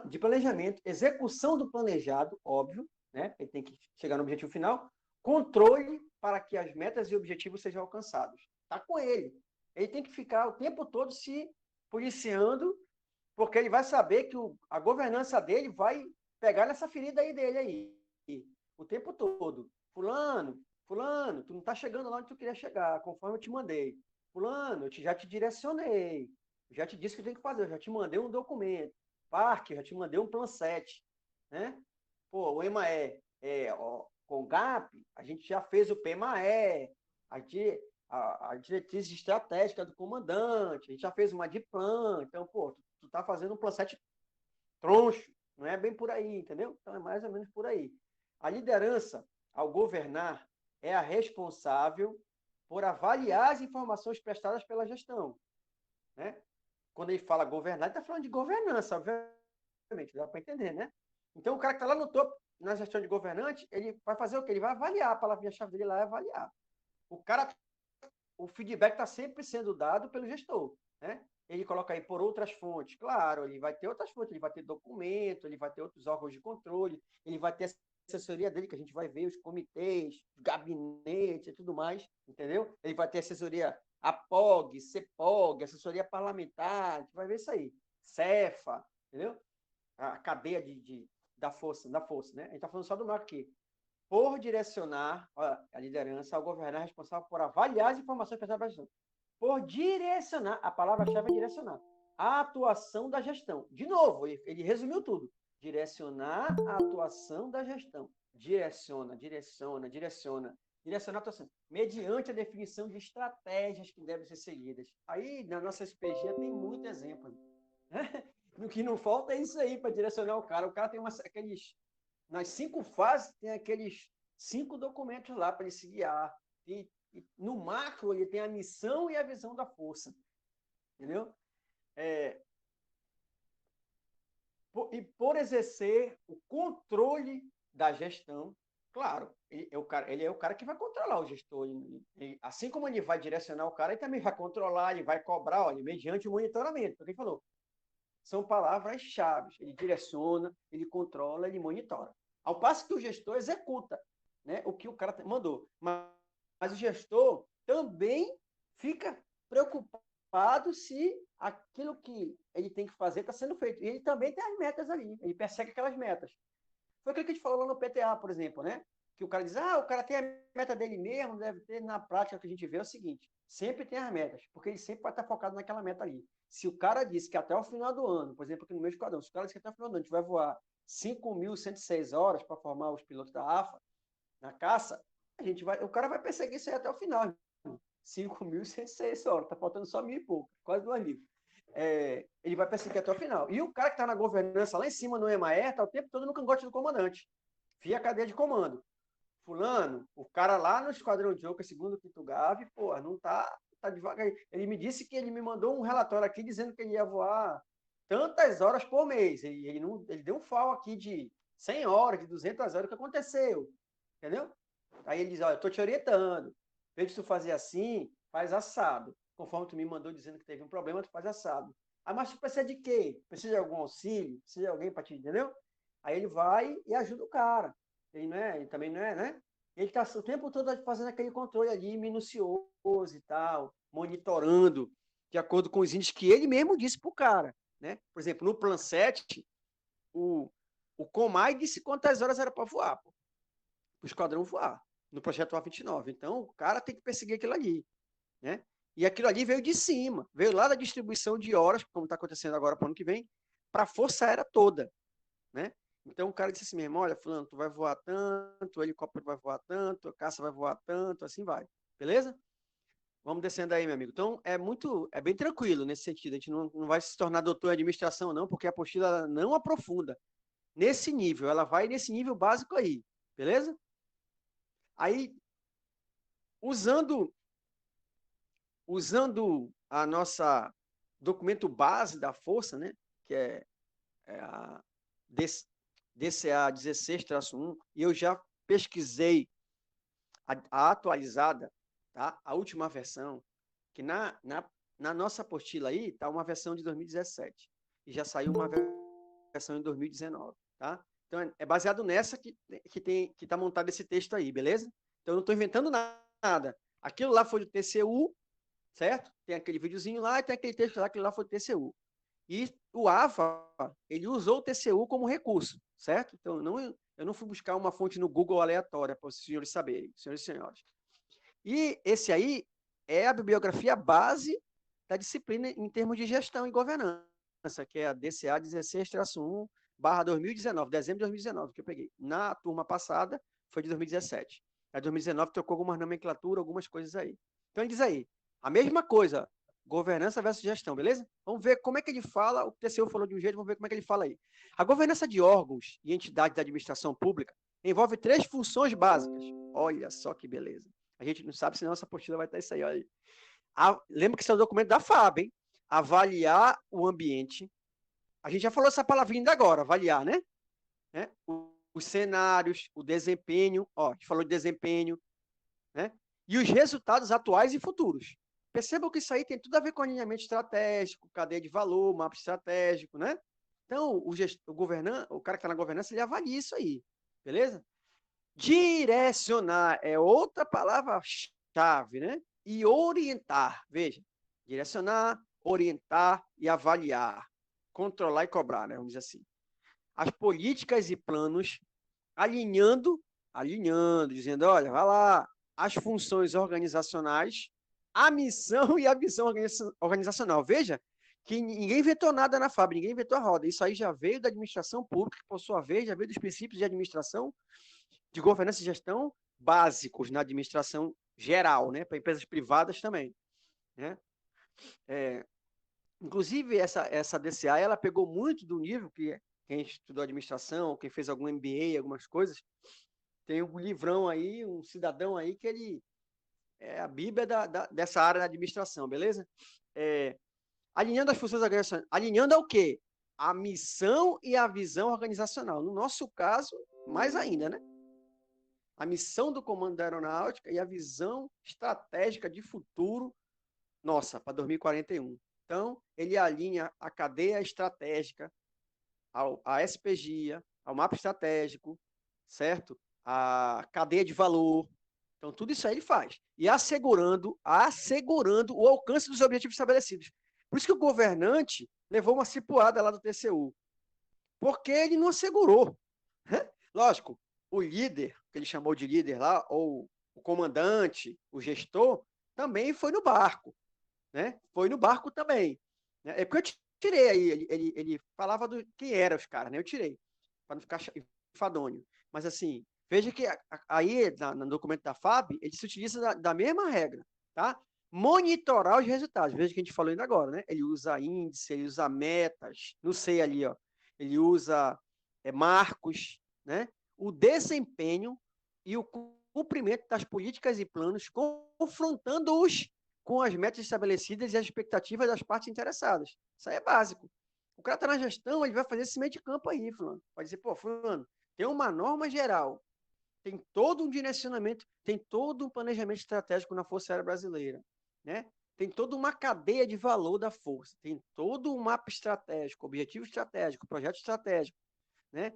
de planejamento, execução do planejado, óbvio, né? Ele tem que chegar no objetivo final, controle para que as metas e objetivos sejam alcançados. Está com ele. Ele tem que ficar o tempo todo se policiando, porque ele vai saber que a governança dele vai pegar nessa ferida aí dele aí, o tempo todo. Fulano, tu não está chegando lá onde tu queria chegar, conforme eu te mandei. Fulano, já te direcionei, já te disse o que tem que fazer, eu já te mandei um documento. Parque, eu já te mandei um plan 7, né? Pô, o EMAE, com o GAP, a gente já fez o PMAE, a diretriz estratégica do comandante, a gente já fez uma DIPLAN, então, pô, tu tá fazendo um plan 7 troncho, não é bem por aí, entendeu? Então é mais ou menos por aí. A liderança, ao governar, é a responsável por avaliar as informações prestadas pela gestão, né? Quando ele fala governar, ele está falando de governança, obviamente, dá para entender, né? Então, o cara que está lá no topo, na gestão de governante, ele vai fazer o quê? Ele vai avaliar, a palavra-chave dele lá é avaliar. O feedback está sempre sendo dado pelo gestor, né? Ele coloca aí por outras fontes, claro, ele vai ter outras fontes, ele vai ter documento, ele vai ter outros órgãos de controle, ele vai ter a assessoria dele, que a gente vai ver os comitês, gabinetes e tudo mais, entendeu? Ele vai ter assessoria APOG, CEPOG, assessoria parlamentar, a gente vai ver isso aí. Cefa, entendeu? A cadeia da força, né? A gente está falando só do marco aqui. Por direcionar a liderança ao governar responsável por avaliar as informações prestadas para a gestão. Por direcionar, a palavra-chave é direcionar, a atuação da gestão. De novo, ele resumiu tudo. Direcionar a atuação da gestão. Direcionar a atuação, mediante a definição de estratégias que devem ser seguidas. Aí, na nossa SPG, tem muito exemplo. Né? O que não falta é isso aí para direcionar o cara. O cara tem nas 5 fases, tem aqueles 5 documentos lá para ele se guiar. E no macro, ele tem a missão e a visão da força. Entendeu? E por exercer o controle da gestão, claro, ele é o cara que vai controlar o gestor. Assim como ele vai direcionar o cara, ele também vai controlar, ele vai cobrar, olha, mediante o monitoramento. Porque ele falou, são palavras-chave. Ele direciona, ele controla, ele monitora. Ao passo que o gestor executa, né, o que o cara mandou. Mas o gestor também fica preocupado se aquilo que ele tem que fazer está sendo feito. E ele também tem as metas ali, ele persegue aquelas metas. Foi aquilo que a gente falou lá no PTA, por exemplo, né? Que o cara diz, o cara tem a meta dele mesmo, deve ter. Na prática, o que a gente vê é o seguinte, sempre tem as metas, porque ele sempre vai estar focado naquela meta ali. Se o cara disse que até o final do ano, por exemplo, aqui no meu esquadrão, se o cara disse que até o final do ano a gente vai voar 5.106 horas para formar os pilotos da AFA na caça, o cara vai perseguir isso aí até o final. 5.106 horas, tá faltando só 1.000 e pouco, quase 2.000. Ele vai perseguir até o final. E o cara que está na governança lá em cima no EMAER está o tempo todo no cangote do comandante. Via cadeia de comando. Fulano, o cara lá no Esquadrão de Oca, segundo o Quinto Gavi, pô, não tá devagar. Ele me disse que ele me mandou um relatório aqui dizendo que ele ia voar tantas horas por mês. Ele deu um FAO aqui de 100 horas, de 200 horas, o que aconteceu? Entendeu? Aí ele diz, olha, eu tô te orientando. Veja se tu fazer assim, faz assado. Conforme tu me mandou dizendo que teve um problema, tu faz assado. Ah, mas tu precisa de quê? Precisa de algum auxílio? Precisa de alguém para te, entendeu? Aí ele vai e ajuda o cara. Ele também não é, né? Ele está o tempo todo fazendo aquele controle ali, minucioso e tal, monitorando, de acordo com os índices que ele mesmo disse para o cara, né? Por exemplo, no Plan 7, o Comai disse quantas horas era para voar, para o esquadrão voar, no projeto A29. Então, o cara tem que perseguir aquilo ali, né? E aquilo ali veio de cima, veio lá da distribuição de horas, como está acontecendo agora para o ano que vem, para a Força Aérea toda, né? Então o cara disse assim mesmo, olha, fulano, tu vai voar tanto, o helicóptero vai voar tanto, a caça vai voar tanto, assim vai. Beleza? Vamos descendo aí, meu amigo. Então, é bem tranquilo nesse sentido. A gente não vai se tornar doutor em administração, não, porque a apostila não aprofunda nesse nível. Ela vai nesse nível básico aí. Beleza? Aí, usando a nossa documento base da força, né, que é a DCA 16-1, e eu já pesquisei a atualizada, tá? A última versão, que na nossa apostila aí está uma versão de 2017, e já saiu uma versão em 2019, tá? Então é baseado nessa que está montado esse texto aí, beleza? Então eu não estou inventando nada. Aquilo lá foi do TCU, certo? Tem aquele videozinho lá e tem aquele texto lá, aquilo lá foi do TCU. E o AFA, ele usou o TCU como recurso, certo? Então, eu não fui buscar uma fonte no Google aleatória para os senhores saberem, senhores e senhoras. E esse aí é a bibliografia base da disciplina em termos de gestão e governança, que é a DCA 16-1/2019, dezembro de 2019, que eu peguei. Na turma passada, foi de 2017. A 2019 trocou algumas nomenclaturas, algumas coisas aí. Então, ele diz aí, a mesma coisa, governança versus gestão, beleza? Vamos ver como é que ele fala, o TCU falou de um jeito, vamos ver como é que ele fala aí. A governança de órgãos e entidades da administração pública envolve 3 funções básicas. Olha só que beleza. A gente não sabe se nossa apostila vai estar isso aí, olha aí. Lembra que isso é um documento da FAB, hein? Avaliar o ambiente. A gente já falou essa palavrinha ainda agora, avaliar, né? Os cenários, o desempenho, ó, a gente falou de desempenho, né? E os resultados atuais e futuros. Percebam que isso aí tem tudo a ver com alinhamento estratégico, cadeia de valor, mapa estratégico, né? Então, o cara que está na governança, ele avalia isso aí, beleza? Direcionar é outra palavra-chave, né? E orientar, veja, direcionar, orientar e avaliar, controlar e cobrar, né? Vamos dizer assim. As políticas e planos alinhando, dizendo, olha, vai lá, as funções organizacionais, a missão e a visão organizacional. Veja que ninguém inventou nada na fábrica, ninguém inventou a roda. Isso aí já veio da administração pública, que, por sua vez, já veio dos princípios de administração, de governança e gestão básicos na administração geral, né? Para empresas privadas também, né? Inclusive, essa DCA, ela pegou muito do nível que quem estudou administração, quem fez algum MBA, algumas coisas, tem um livrão aí, um cidadão aí que ele é a bíblia dessa área da administração, beleza? Alinhando as funções organizacionais. Alinhando ao quê? A missão e a visão organizacional. No nosso caso, mais ainda, né? A missão do Comando da Aeronáutica e a visão estratégica de futuro, nossa, para 2041. Então, ele alinha a cadeia estratégica, a SPGIA, ao mapa estratégico, certo? A cadeia de valor. Então, tudo isso aí ele faz. E assegurando o alcance dos objetivos estabelecidos. Por isso que o governante levou uma cipuada lá do TCU. Porque ele não assegurou. Lógico, o líder, que ele chamou de líder lá, ou o comandante, o gestor, também foi no barco. Né? Foi no barco também. Né? É porque eu tirei aí, ele falava do quem eram os caras, né? Eu tirei, para não ficar enfadonho. Mas assim, veja que aí, no documento da FAB, ele se utiliza da mesma regra, tá? monitorar os resultados. Veja que a gente falou ainda agora, né? Ele usa índice, ele usa metas, não sei ali, ó. Ele usa marcos, né? O desempenho e o cumprimento das políticas e planos, confrontando-os com as metas estabelecidas e as expectativas das partes interessadas. Isso aí é básico. O cara está na gestão, ele vai fazer esse meio de campo aí, fulano. Vai dizer, pô, fulano, tem uma norma geral, tem todo um direcionamento, tem todo um planejamento estratégico na Força Aérea Brasileira, né? Tem toda uma cadeia de valor da força, tem todo um mapa estratégico, objetivo estratégico, projeto estratégico, né?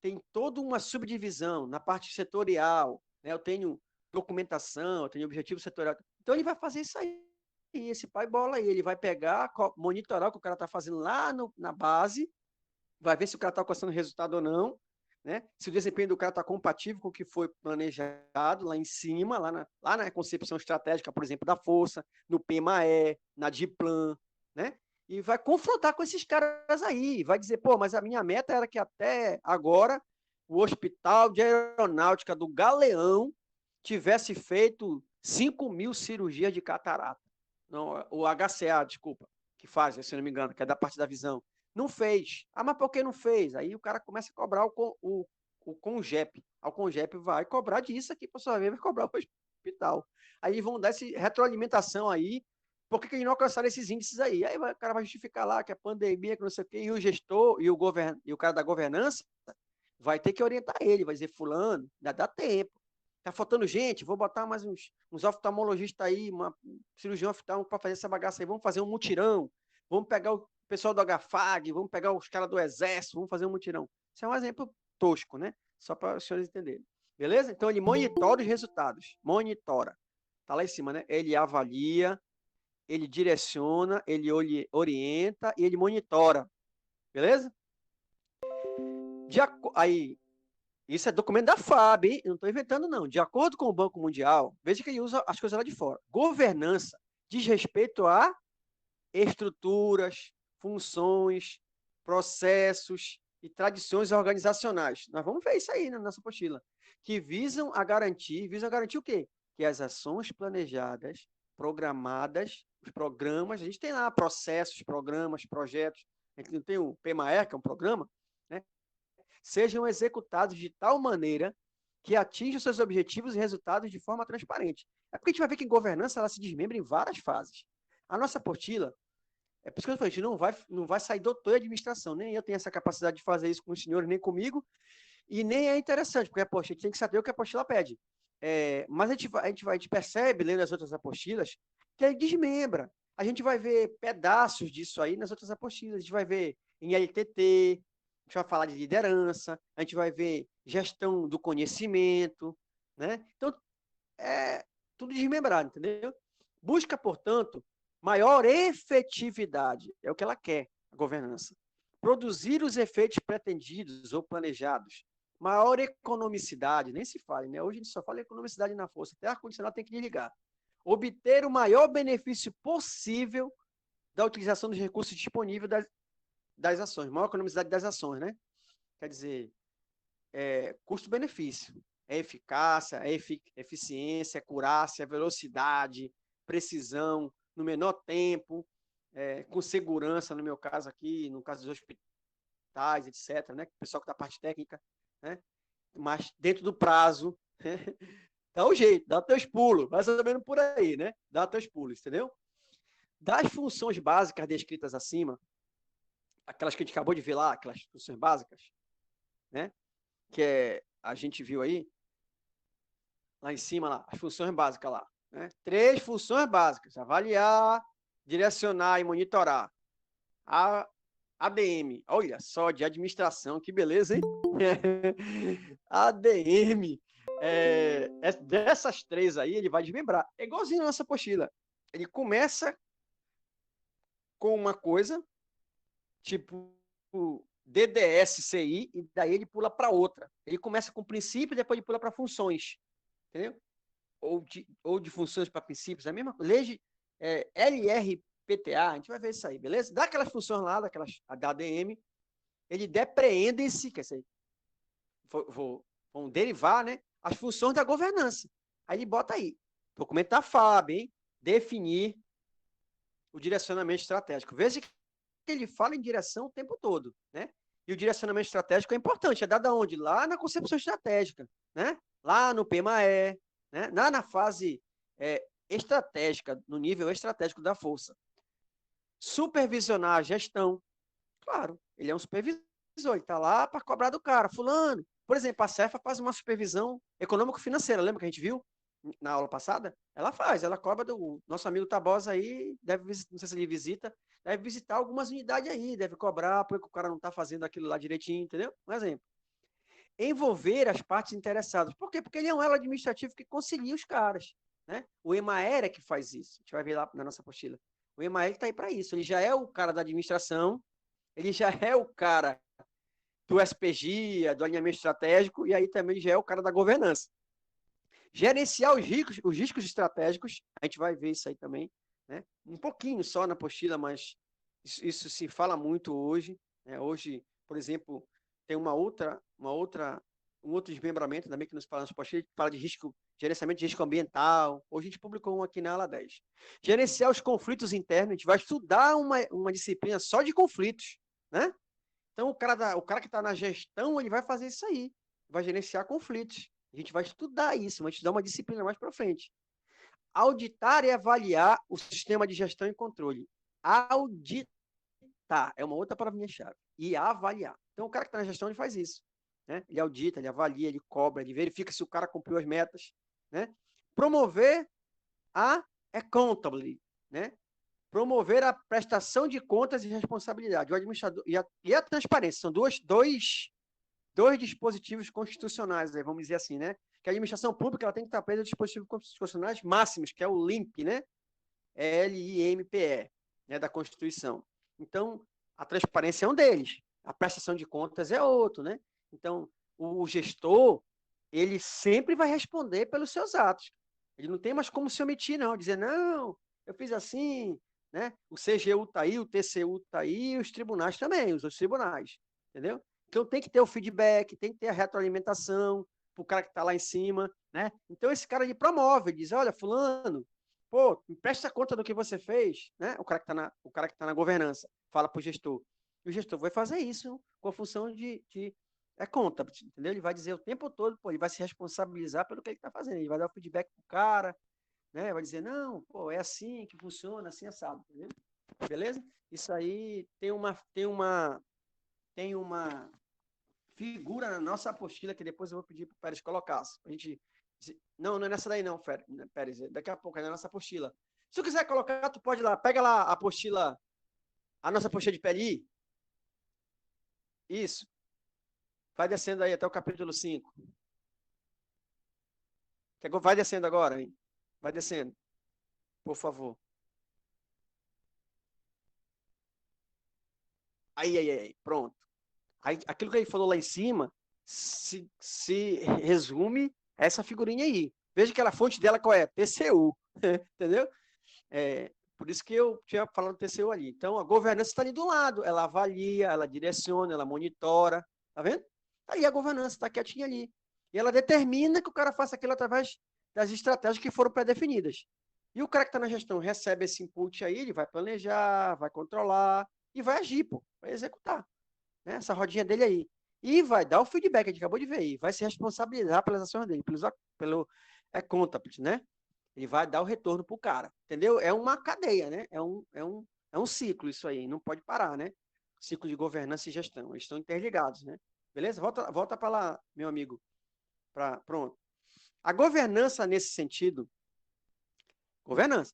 Tem toda uma subdivisão na parte setorial, né? Eu tenho documentação, eu tenho objetivo setorial. Então ele vai fazer isso aí, esse pai bola aí, ele vai pegar, monitorar o que o cara está fazendo lá na base, vai ver se o cara está alcançando resultado ou não, né? Se o desempenho do cara está compatível com o que foi planejado lá em cima, lá na concepção estratégica, por exemplo, da força, no PMAE, na DIPLAN, né? E vai confrontar com esses caras aí, vai dizer, pô, mas a minha meta era que até agora o Hospital de Aeronáutica do Galeão tivesse feito 5.000 cirurgias de catarata. Não, o HCA, desculpa, que faz, se não me engano, que é da parte da visão. Não fez. Ah, mas por que não fez? Aí o cara começa a cobrar o CONGEP. O CONGEP vai cobrar disso aqui, por sua vez, vai cobrar o hospital. Aí vão dar essa retroalimentação aí. Por que eles não alcançaram esses índices aí? Aí o cara vai justificar lá que é pandemia, que não sei o quê, e o gestor e o cara da governança vai ter que orientar ele, vai dizer, fulano, ainda dá tempo. Tá faltando gente, vou botar mais uns oftalmologistas aí, uma cirurgião oftalmo para fazer essa bagaça aí, vamos fazer um mutirão, vamos pegar o pessoal do HFAG, vamos pegar os caras do Exército, vamos fazer um mutirão. Isso é um exemplo tosco, né? Só para os senhores entenderem. Beleza? Então ele monitora os resultados. Monitora. Tá lá em cima, né? Ele avalia, ele direciona, ele orienta e ele monitora. Beleza? Aí, isso é documento da FAB, hein? Eu não estou inventando, não. De acordo com o Banco Mundial, veja que ele usa as coisas lá de fora. Governança diz respeito a estruturas, funções, processos e tradições organizacionais. Nós vamos ver isso aí na nossa apostila. Que visam garantir o quê? Que as ações planejadas, programadas, os programas, a gente tem lá processos, programas, projetos, a gente não tem o PMAE, que é um programa, né? Sejam executados de tal maneira que atinjam seus objetivos e resultados de forma transparente. É porque a gente vai ver que governança ela se desmembra em várias fases. A nossa apostila, é por isso que eu falei, a gente não vai sair doutor em administração, nem eu tenho essa capacidade de fazer isso com os senhores, nem comigo, e nem é interessante, porque a gente tem que saber o que a apostila pede. Mas a gente percebe, lendo as outras apostilas, que aí desmembra. A gente vai ver pedaços disso aí nas outras apostilas, a gente vai ver em LTT, a gente vai falar de liderança, a gente vai ver gestão do conhecimento, né? Então, é tudo desmembrado, entendeu? Busca, portanto, maior efetividade, é o que ela quer, a governança. Produzir os efeitos pretendidos ou planejados. Maior economicidade, nem se fala, né? Hoje a gente só fala economicidade na força, até ar-condicionado tem que desligar. Obter o maior benefício possível da utilização dos recursos disponíveis das ações, maior economicidade das ações, né? Quer dizer, custo-benefício, eficácia, eficiência, acurácia, velocidade, precisão, no menor tempo, com segurança, no meu caso aqui, no caso dos hospitais, etc., né? O pessoal que está na parte técnica, né? Mas dentro do prazo, né? Dá o jeito, dá teus pulos, mais ou menos por aí, né? Dá teus pulos, entendeu? Das funções básicas descritas acima, aquelas que a gente acabou de ver lá, aquelas funções básicas, né? Que a gente viu aí, lá em cima, lá, as funções básicas lá, né? 3 funções básicas: avaliar, direcionar e monitorar. A ADM, olha só, de administração, que beleza, hein? ADM, dessas 3 aí, ele vai desmembrar. É igualzinho a nossa apostila. Ele começa com uma coisa, tipo DDS-CI, e daí ele pula para outra. Ele começa com princípio e depois ele pula para funções. Entendeu? Ou de funções para princípios, é a mesma coisa. LRPTA, a gente vai ver isso aí, beleza? Daquelas funções lá, da ADM, ele depreendem-se, quer dizer, vão derivar, né, as funções da governança. Aí ele bota aí, documento da FAB, hein? definir o direcionamento estratégico. Veja que ele fala em direção o tempo todo, né? E o direcionamento estratégico é importante, é dado aonde? Lá na concepção estratégica, né? Lá no PMAE, né? Na fase estratégica, no nível estratégico da força. Supervisionar a gestão, claro, ele é um supervisor, ele está lá para cobrar do cara, fulano. Por exemplo, a Cefa faz uma supervisão econômico-financeira, lembra que a gente viu na aula passada? Ela faz, ela cobra do nosso amigo Tabosa aí, não sei se ele visita, deve visitar algumas unidades aí, deve cobrar porque o cara não está fazendo aquilo lá direitinho, entendeu? Um exemplo. Envolver as partes interessadas. Por quê? Porque ele é um elo administrativo que concilia os caras, né? O EMAER é que faz isso. A gente vai ver lá na nossa apostila. O EMAER está aí para isso. Ele já é o cara da administração, ele já é o cara do SPG, do alinhamento estratégico, e aí também já é o cara da governança. Gerenciar os riscos estratégicos, a gente vai ver isso aí também, né? Um pouquinho só na apostila, mas isso se fala muito hoje, né? Hoje, por exemplo, tem um outro desmembramento também que nos fala nas apostilas, que fala de gerenciamento de risco ambiental. Hoje a gente publicou um aqui na ala 10. Gerenciar os conflitos internos, a gente vai estudar uma disciplina só de conflitos, né? Então, o cara que está na gestão, ele vai fazer isso aí, vai gerenciar conflitos. A gente vai estudar isso, vai estudar uma disciplina mais para frente. Auditar e avaliar o sistema de gestão e controle. Auditar é uma outra palavrinha-chave. E avaliar. Então, o cara que está na gestão, ele faz isso, né? Ele audita, ele avalia, ele cobra, ele verifica se o cara cumpriu as metas, né? Promover a accountability, né? Promover a prestação de contas e responsabilidade. O administrador e a transparência são dois dispositivos constitucionais, vamos dizer assim, né? Que a administração pública ela tem que estar presa a dispositivos constitucionais máximos, que é o LIMPE, né? LIMPE, né? Da Constituição. Então, a transparência é um deles. A prestação de contas é outro, né? Então, o gestor, ele sempre vai responder pelos seus atos. Ele não tem mais como se omitir, não. Dizer, não, eu fiz assim, né? O CGU está aí, o TCU está aí, os tribunais também, os outros tribunais, entendeu? Então tem que ter o feedback, tem que ter a retroalimentação para o cara que está lá em cima, né? Então esse cara ele promove, ele diz, olha, fulano, pô, me presta conta do que você fez, né? O cara que está na governança fala para o gestor. E o gestor vai fazer isso com a função de conta, entendeu? Ele vai dizer o tempo todo, pô, ele vai se responsabilizar pelo que ele está fazendo, ele vai dar o feedback para o cara, né? Vai dizer, não, pô, é assim que funciona, assim assado, entendeu? Beleza? Isso aí tem uma figura na nossa apostila que depois eu vou pedir para o Pérez colocar. A gente... Não é nessa daí não, Pérez. Daqui a pouco é na nossa apostila. Se tu quiser colocar, tu pode ir lá. Pega lá a apostila, a nossa apostila de PLI. Isso. Vai descendo aí até o capítulo 5. Vai descendo agora, hein? Vai descendo. Por favor. Aí. Pronto. Aí, aquilo que ele falou lá em cima se resume a essa figurinha aí. Veja que a fonte dela qual é? TCU. Entendeu? Por isso que eu tinha falado TCU ali. Então, a governança está ali do lado. Ela avalia, ela direciona, ela monitora. Tá vendo? Aí a governança está quietinha ali. E ela determina que o cara faça aquilo através das estratégias que foram pré-definidas. E o cara que está na gestão recebe esse input aí, ele vai planejar, vai controlar e vai agir, pô, vai executar. Né? Essa rodinha dele aí. E vai dar o feedback, a gente acabou de ver aí, vai se responsabilizar pelas ações dele, pelo accountability, né? Ele vai dar o retorno para o cara, entendeu? É uma cadeia, né? É um ciclo isso aí, não pode parar, né? Ciclo de governança e gestão, eles estão interligados, né? Beleza? Volta para lá, meu amigo. Pronto. A governança, nesse sentido,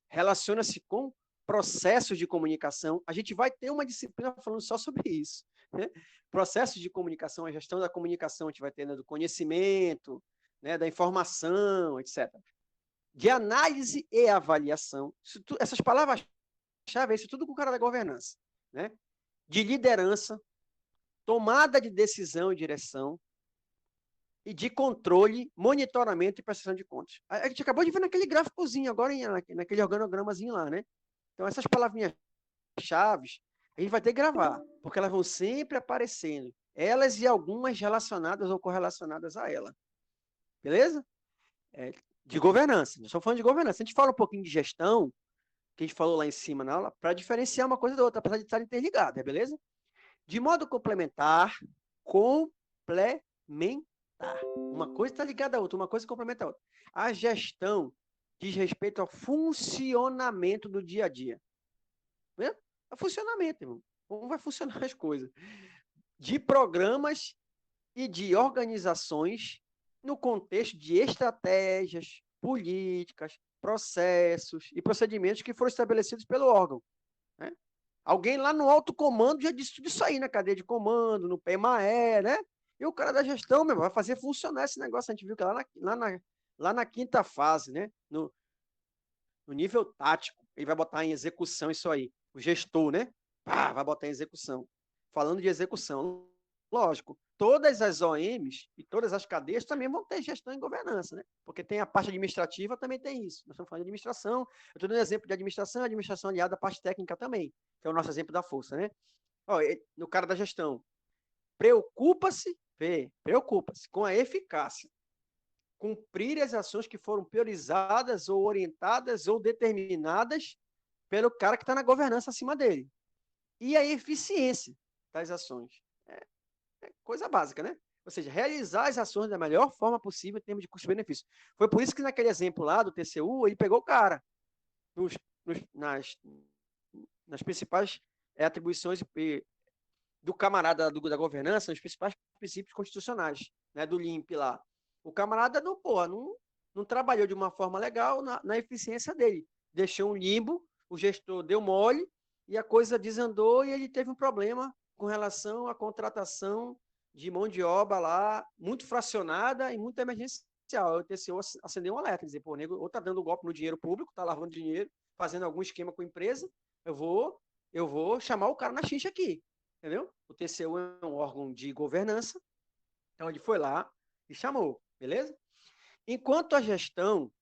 relaciona-se com processos de comunicação. A gente vai ter uma disciplina falando só sobre isso. Né? Processos de comunicação, a gestão da comunicação, a gente vai ter, né, do conhecimento, né, da informação, etc. De análise e avaliação. Essas palavras-chave, isso tudo com o cara da governança. Né? De liderança, tomada de decisão e direção, e de controle, monitoramento e prestação de contas. A gente acabou de ver naquele gráficozinho agora, naquele organogramazinho lá, né? Então, essas palavrinhas-chave, a gente vai ter que gravar, porque elas vão sempre aparecendo. Elas e algumas relacionadas ou correlacionadas a ela. Beleza? De governança. Nós estamos falando de governança. Se a gente fala um pouquinho de gestão, que a gente falou lá em cima na aula, para diferenciar uma coisa da outra, apesar de estar interligada, beleza? De modo complementar, complementar. Uma coisa está ligada à outra, uma coisa complementa a outra. A gestão diz respeito ao funcionamento do dia a dia. Né? É funcionamento, irmão. Como vai funcionar as coisas? De programas e de organizações no contexto de estratégias, políticas, processos e procedimentos que foram estabelecidos pelo órgão. Né? Alguém lá no alto comando já disse tudo isso aí na cadeia de comando, no PMAE, né? E o cara da gestão, meu, vai fazer funcionar esse negócio. A gente viu que lá na quinta fase, né? No nível tático, ele vai botar em execução isso aí. O gestor, né? Pá, vai botar em execução. Falando de execução, lógico, todas as OMs e todas as cadeias também vão ter gestão e governança, né? Porque tem a parte administrativa, também tem isso. Nós estamos falando de administração. Eu estou dando um exemplo de administração aliada à parte técnica também, que é o nosso exemplo da força, né? Ó, no cara da gestão, preocupa-se com a eficácia, cumprir as ações que foram priorizadas ou orientadas ou determinadas pelo cara que está na governança acima dele. E a eficiência das ações. É coisa básica, né? Ou seja, realizar as ações da melhor forma possível em termos de custo-benefício. Foi por isso que naquele exemplo lá do TCU, ele pegou o cara nas principais atribuições do camarada da governança, nos principais princípios constitucionais, né, do LIMP lá. O camarada não trabalhou de uma forma legal na eficiência dele. Deixou um limbo, o gestor deu mole e a coisa desandou e ele teve um problema com relação à contratação de mão de obra lá, muito fracionada e muito emergencial. O TCU acendeu um alerta, dizer, pô, o nego ou está dando golpe no dinheiro público, está lavando dinheiro, fazendo algum esquema com a empresa, eu vou chamar o cara na xixa aqui, entendeu? O TCU é um órgão de governança, então ele foi lá e chamou, beleza? Enquanto a gestão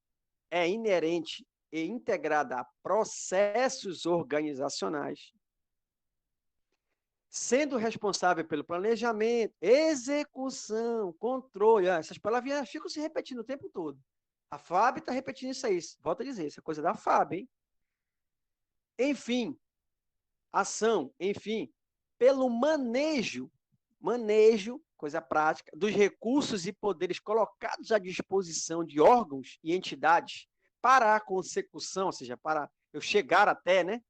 é inerente e integrada a processos organizacionais, sendo responsável pelo planejamento, execução, controle, essas palavrinhas ficam se repetindo o tempo todo. A FAB está repetindo isso aí, volto a dizer, isso é coisa da FAB, hein? Enfim, ação, enfim, pelo manejo, coisa prática, dos recursos e poderes colocados à disposição de órgãos e entidades para a consecução, ou seja, para eu chegar até, né,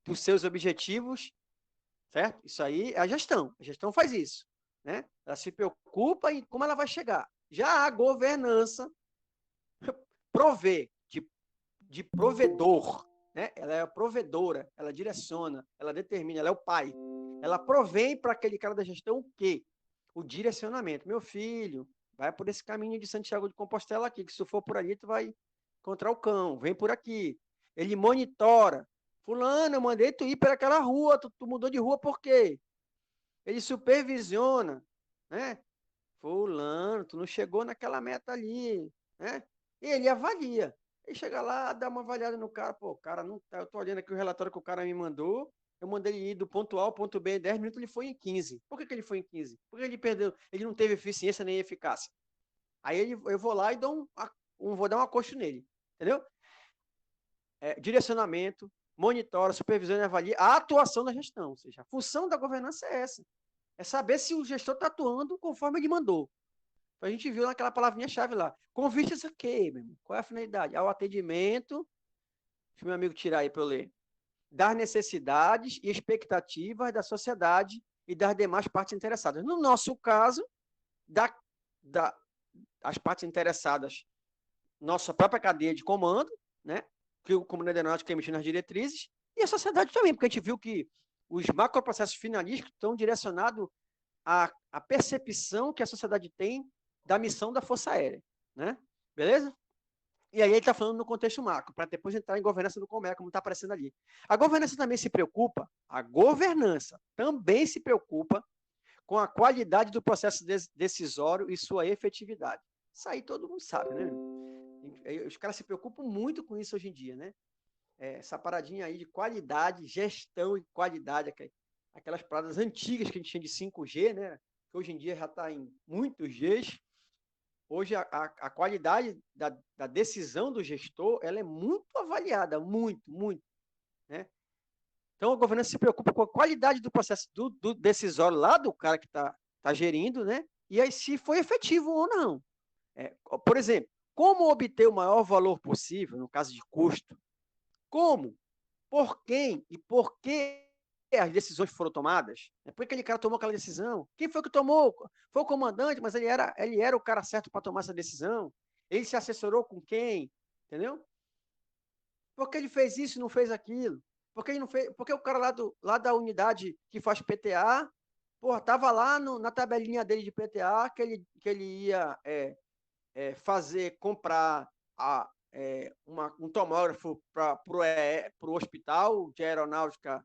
dos seus objetivos, certo? Isso aí é a gestão faz isso, né? Ela se preocupa em como ela vai chegar. Já a governança provê de provedor, né? Ela é a provedora, ela direciona, ela determina, ela é o pai. Ela provém para aquele cara da gestão o quê? O direcionamento. Meu filho, vai por esse caminho de Santiago de Compostela aqui, que se tu for por ali, tu vai encontrar o cão, vem por aqui. Ele monitora. Fulano, eu mandei tu ir para aquela rua, tu mudou de rua por quê? Ele supervisiona, né? Fulano, tu não chegou naquela meta ali, né? E ele avalia. Ele chega lá, dá uma avaliada no cara, pô, o cara não tá, eu tô olhando aqui o relatório que o cara me mandou, eu mandei ele ir do ponto A ao ponto B em 10 minutos, ele foi em 15. Por que ele foi em 15? Porque ele perdeu, ele não teve eficiência nem eficácia. Aí eu vou lá e vou dar um acosto nele, entendeu? Direcionamento, monitora, supervisiona e avalia a atuação da gestão. Ou seja, a função da governança é essa. É saber se o gestor está atuando conforme ele mandou. A gente viu naquela palavrinha-chave lá. Com vistas a quê, meu irmão? Qual é a finalidade? Ao atendimento, deixa o meu amigo tirar aí para eu ler, das necessidades e expectativas da sociedade e das demais partes interessadas. No nosso caso, as partes interessadas, nossa própria cadeia de comando, né? Que o comando aeronáutico emitindo as diretrizes, e a sociedade também, porque a gente viu que os macroprocessos finalísticos estão direcionados à percepção que a sociedade tem da missão da Força Aérea, né? Beleza? E aí ele está falando no contexto macro, para depois entrar em governança do Comércio, como está aparecendo ali. A governança também se preocupa com a qualidade do processo decisório e sua efetividade. Isso aí todo mundo sabe, né? Os caras se preocupam muito com isso hoje em dia, né? Essa paradinha aí de qualidade, gestão e qualidade, aquelas paradas antigas que a gente tinha de 5G, né? Que hoje em dia já está em muitos Gs. Hoje a qualidade da decisão do gestor, ela é muito avaliada, muito, muito. Então, a governança se preocupa com a qualidade do processo do decisório lá do cara que está gerindo, né? E aí se foi efetivo ou não. Por exemplo, como obter o maior valor possível, no caso de custo? Como? Por quem e por que as decisões foram tomadas? Por que aquele cara tomou aquela decisão? Quem foi que tomou? Foi o comandante, mas ele era o cara certo para tomar essa decisão. Ele se assessorou com quem? Entendeu? Por que ele fez isso e não fez aquilo? Por que ele não fez? Porque o cara lá da unidade que faz PTA, porra, estava lá na tabelinha dele de PTA que ele ia comprar um tomógrafo para o hospital de aeronáutica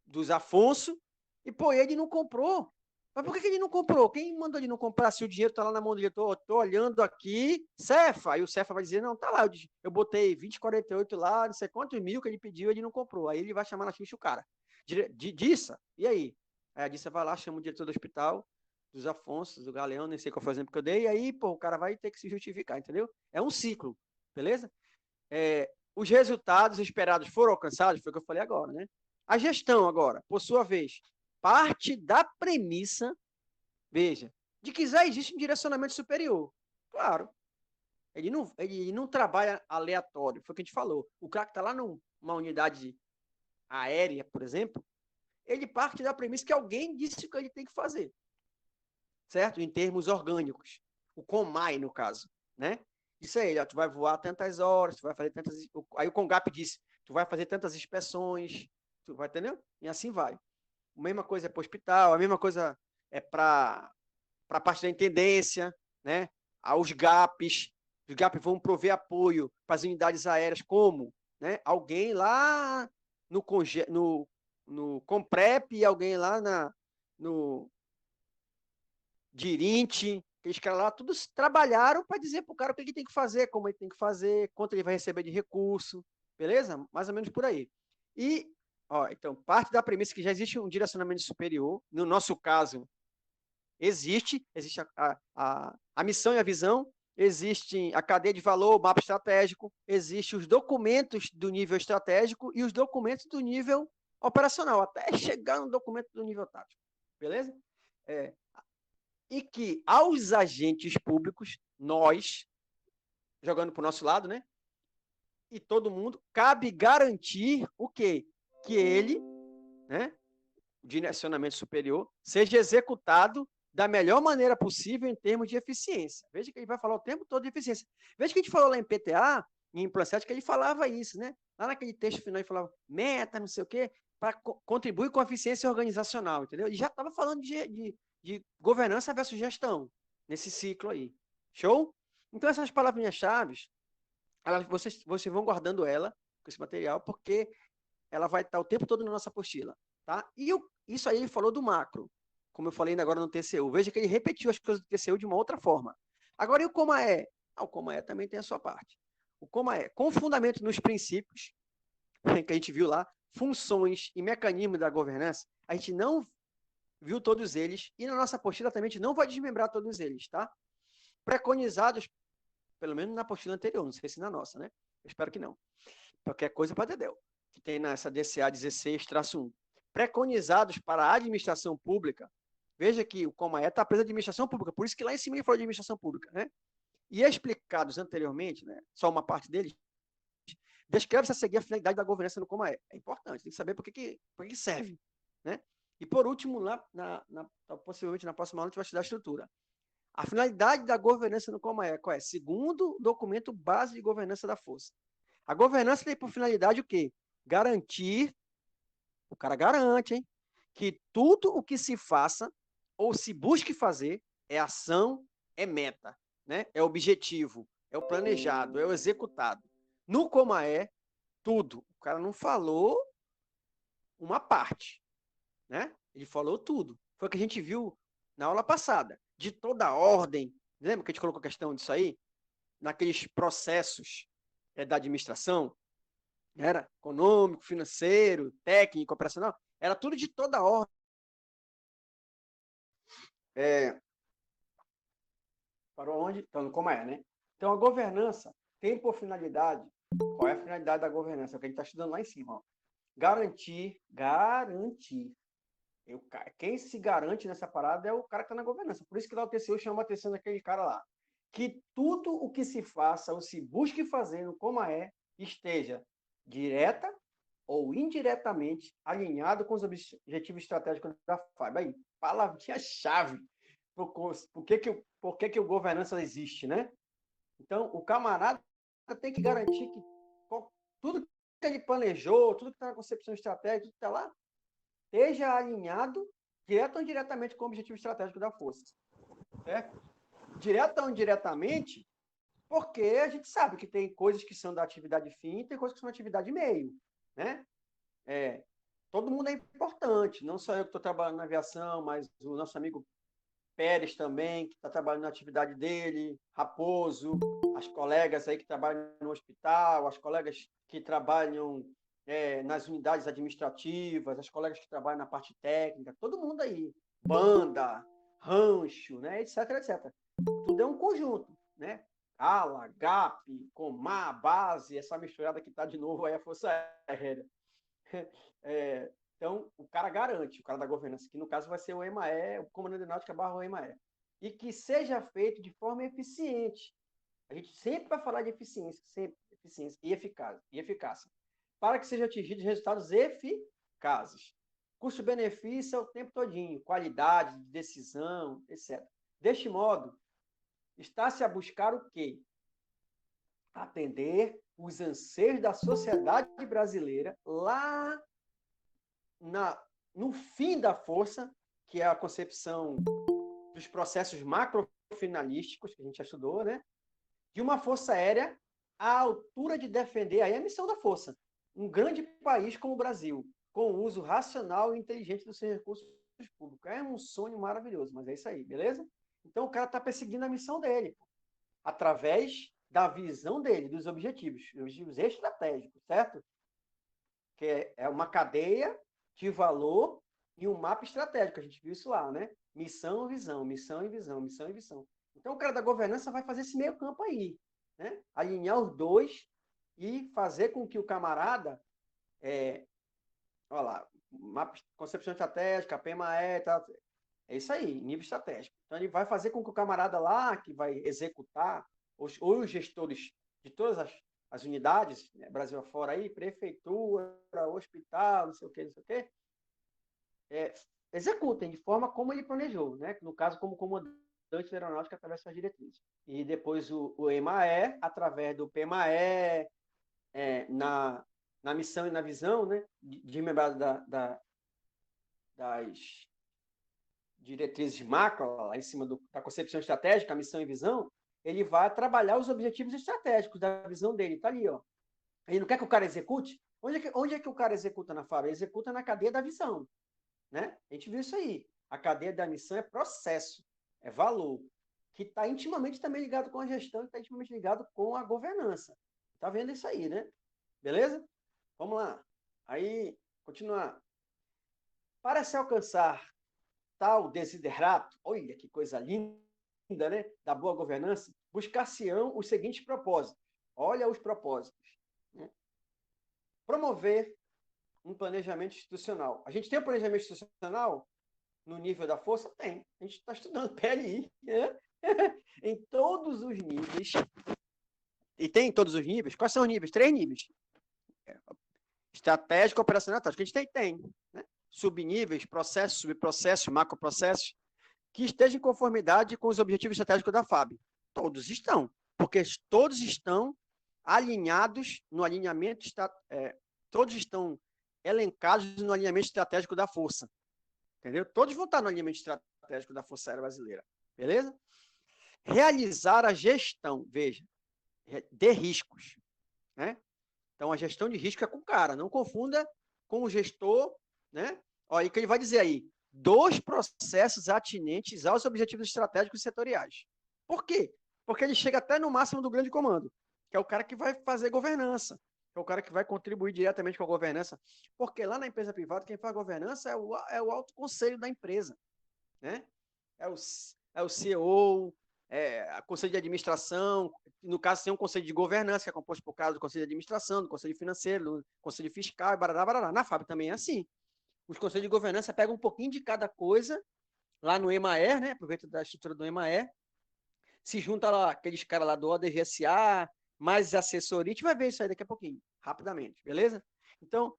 dos Afonso, e, pô, ele não comprou. Mas por que ele não comprou? Quem mandou ele não comprar se o dinheiro está lá na mão dele? Estou olhando aqui, Cefa, aí o Cefa vai dizer, não, tá lá, eu botei 20,48 lá, não sei quantos mil que ele pediu, ele não comprou. Aí ele vai chamar na ficha o cara. Dissa, e aí? Aí a Dissa vai lá, chama o diretor do hospital, dos Afonso, do Galeão, nem sei qual foi o exemplo que eu dei, e aí, pô, o cara vai ter que se justificar, entendeu? É um ciclo, beleza? Os resultados esperados foram alcançados, foi o que eu falei agora, né? A gestão agora, por sua vez, parte da premissa, veja, de que já existe um direcionamento superior. Claro, ele não trabalha aleatório, foi o que a gente falou. O cara que está lá numa unidade aérea, por exemplo, ele parte da premissa que alguém disse o que ele tem que fazer, certo? Em termos orgânicos. O COMAI, no caso, né? Isso aí, ó, tu vai voar tantas horas, tu vai fazer tantas... Aí o CONGAP disse, tu vai fazer tantas inspeções, tu vai, entendeu? E assim vai. A mesma coisa é para o hospital, a mesma coisa é para a parte da intendência, né? Os GAPs. Os GAPs vão prover apoio para as unidades aéreas, como? Né? Alguém lá no Comprep e alguém lá no Dirinte, aqueles caras lá, todos trabalharam para dizer para o cara o que ele tem que fazer, como ele tem que fazer, quanto ele vai receber de recurso, beleza? Mais ou menos por aí. E, então, parte da premissa que já existe um direcionamento superior, no nosso caso, existe a missão e a visão, existe a cadeia de valor, o mapa estratégico, existem os documentos do nível estratégico e os documentos do nível operacional, até chegar no documento do nível tático, beleza? E que aos agentes públicos, nós, jogando para o nosso lado, né? E todo mundo, cabe garantir o quê? Que ele, né? O direcionamento superior, seja executado da melhor maneira possível em termos de eficiência. Veja que ele vai falar o tempo todo de eficiência. Veja que a gente falou lá em PTA, em Implanset, que ele falava isso, né? Lá naquele texto final ele falava meta, não sei o quê, para contribuir com a eficiência organizacional, entendeu? Ele já estava falando de governança versus gestão, nesse ciclo aí. Show? Então, essas palavrinhas-chave, vocês vão guardando ela, com esse material, porque ela vai estar o tempo todo na nossa apostila. Tá? E isso aí ele falou do macro, como eu falei ainda agora no TCU. Veja que ele repetiu as coisas do TCU de uma outra forma. Agora, e o Coma é? O Coma é também tem a sua parte. O Coma é, com fundamento nos princípios, que a gente viu lá, funções e mecanismos da governança, a gente não viu todos eles, e na nossa apostila também a gente não vai desmembrar todos eles, tá? Preconizados, pelo menos na apostila anterior, não sei se na nossa, né? Eu espero que não. Qualquer coisa para Dedéu, que tem nessa DCA 16-1. Preconizados para a administração pública, veja que o Coma está preso à administração pública, por isso que lá em cima ele falou de administração pública, né? E explicados anteriormente, né, só uma parte deles, descreve-se a seguir a finalidade da governança no Coma. É importante, tem que saber por que serve, né? E por último, possivelmente na próxima aula, a gente vai estudar a estrutura. A finalidade da governança no Coma qual é? Segundo documento base de governança da força. A governança tem por finalidade o quê? Garantir, o cara garante, hein, que tudo o que se faça ou se busque fazer é ação, é meta, né? É objetivo, é o planejado, é o executado. No Coma tudo. O cara não falou uma parte, né? Ele falou tudo. Foi o que a gente viu na aula passada. De toda a ordem, lembra que a gente colocou a questão disso aí? Naqueles processos da administração, era econômico, financeiro, técnico, operacional, era tudo de toda a ordem. Parou onde? Então, como né? Então, a governança tem por finalidade, qual é a finalidade da governança? É o que a gente está estudando lá em cima. Ó. garantir. Quem se garante nessa parada é o cara que está na governança. Por isso que lá o TCU chama a atenção daquele cara lá. Que tudo o que se faça ou se busque fazer no Comaé esteja direta ou indiretamente alinhado com os objetivos estratégicos da FAB. Aí, palavrinha-chave. Por que o governança existe, né? Então, o camarada tem que garantir que tudo que ele planejou, tudo que está na concepção estratégica, tudo que está lá, esteja alinhado, direto ou indiretamente, com o objetivo estratégico da força. Certo? Direto ou indiretamente, porque a gente sabe que tem coisas que são da atividade fim e tem coisas que são da atividade meio. Né? Todo mundo é importante, não só eu que estou trabalhando na aviação, mas o nosso amigo Pérez também, que está trabalhando na atividade dele, Raposo, as colegas aí que trabalham no hospital, as colegas que trabalham nas unidades administrativas, as colegas que trabalham na parte técnica, todo mundo aí, banda, rancho, né, etc, etc. Tudo é um conjunto, né? ALA, GAP, Comar, base, essa misturada que está de novo aí a Força Aérea. Então, o cara garante, o cara da governança, que no caso vai ser o EMAE, o Comando Aeronáutica / o EMAE, e que seja feito de forma eficiente. A gente sempre vai falar de eficiência, sempre eficiência e eficácia, para que sejam atingidos resultados eficazes. Custo-benefício é o tempo todinho, qualidade de decisão, etc. Deste modo, está-se a buscar o quê? Atender os anseios da sociedade brasileira lá no fim da força, que é a concepção dos processos macrofinalísticos, que a gente já estudou, né? De uma força aérea à altura de defender aí a missão da força. Um grande país como o Brasil, com o uso racional e inteligente dos seus recursos públicos. É um sonho maravilhoso, mas é isso aí, beleza? Então, o cara está perseguindo a missão dele, através da visão dele, dos objetivos estratégicos, certo? Que é uma cadeia de valor e um mapa estratégico. A gente viu isso lá, né? Missão, visão, missão e visão, missão e visão. Então, o cara da governança vai fazer esse meio campo aí, né? Alinhar os dois e fazer com que o camarada, olha lá, mapa, concepção estratégica, PMAE, tá, é isso aí, nível estratégico. Então, ele vai fazer com que o camarada lá, que vai executar, ou os gestores de todas as unidades, né, Brasil afora aí, prefeitura, hospital, não sei o quê, executem de forma como ele planejou, né? No caso, como comandante da aeronáutica, através das suas diretrizes. E depois o EMAE, através do PMAE, na missão e na visão, né? Desmembrado das diretrizes macro, lá em cima da concepção estratégica, a missão e visão, ele vai trabalhar os objetivos estratégicos da visão dele. Está ali, ó. Ele não quer que o cara execute? Onde é que o cara executa na fábrica? Ele executa na cadeia da visão. Né? A gente viu isso aí. A cadeia da missão é processo, é valor, que está intimamente também ligado com a gestão, está intimamente ligado com a governança. Está vendo isso aí, né? Beleza? Vamos lá. Aí, continuar. Para se alcançar tal desiderato, olha que coisa linda, né? Da boa governança, buscar-se-ão os seguintes propósitos. Olha os propósitos. Né? Promover um planejamento institucional. A gente tem um planejamento institucional no nível da força? Tem. A gente está estudando PLI, né? Em todos os níveis. E tem em todos os níveis? Quais são os níveis? 3 níveis. Estratégico, operacional, tático. A gente tem. Né? Subníveis, processos, subprocessos, macroprocessos, que estejam em conformidade com os objetivos estratégicos da FAB. Todos estão. Porque todos estão alinhados no alinhamento, todos estão elencados no alinhamento estratégico da força. Entendeu? Todos vão estar no alinhamento estratégico da Força Aérea Brasileira. Beleza? Realizar a gestão, veja, de riscos. Né? Então, a gestão de risco é com o cara. Não confunda com o gestor, né? Olha, que ele vai dizer aí, 2 processos atinentes aos objetivos estratégicos setoriais. Por quê? Porque ele chega até no máximo do grande comando, que é o cara que vai fazer governança, que é o cara que vai contribuir diretamente com a governança, porque lá na empresa privada, quem faz governança é o alto conselho da empresa, né? É o CEO, a conselho de administração, no caso tem um conselho de governança, que é composto por causa do conselho de administração, do conselho financeiro, do conselho fiscal, barará, barará. Na FAB também é assim. Os conselhos de governança pegam um pouquinho de cada coisa, lá no EMAER, né? Aproveita da estrutura do EMAER, se junta lá aqueles caras lá do ODGSA, mais assessoria, a gente vai ver isso aí daqui a pouquinho, rapidamente, beleza? Então,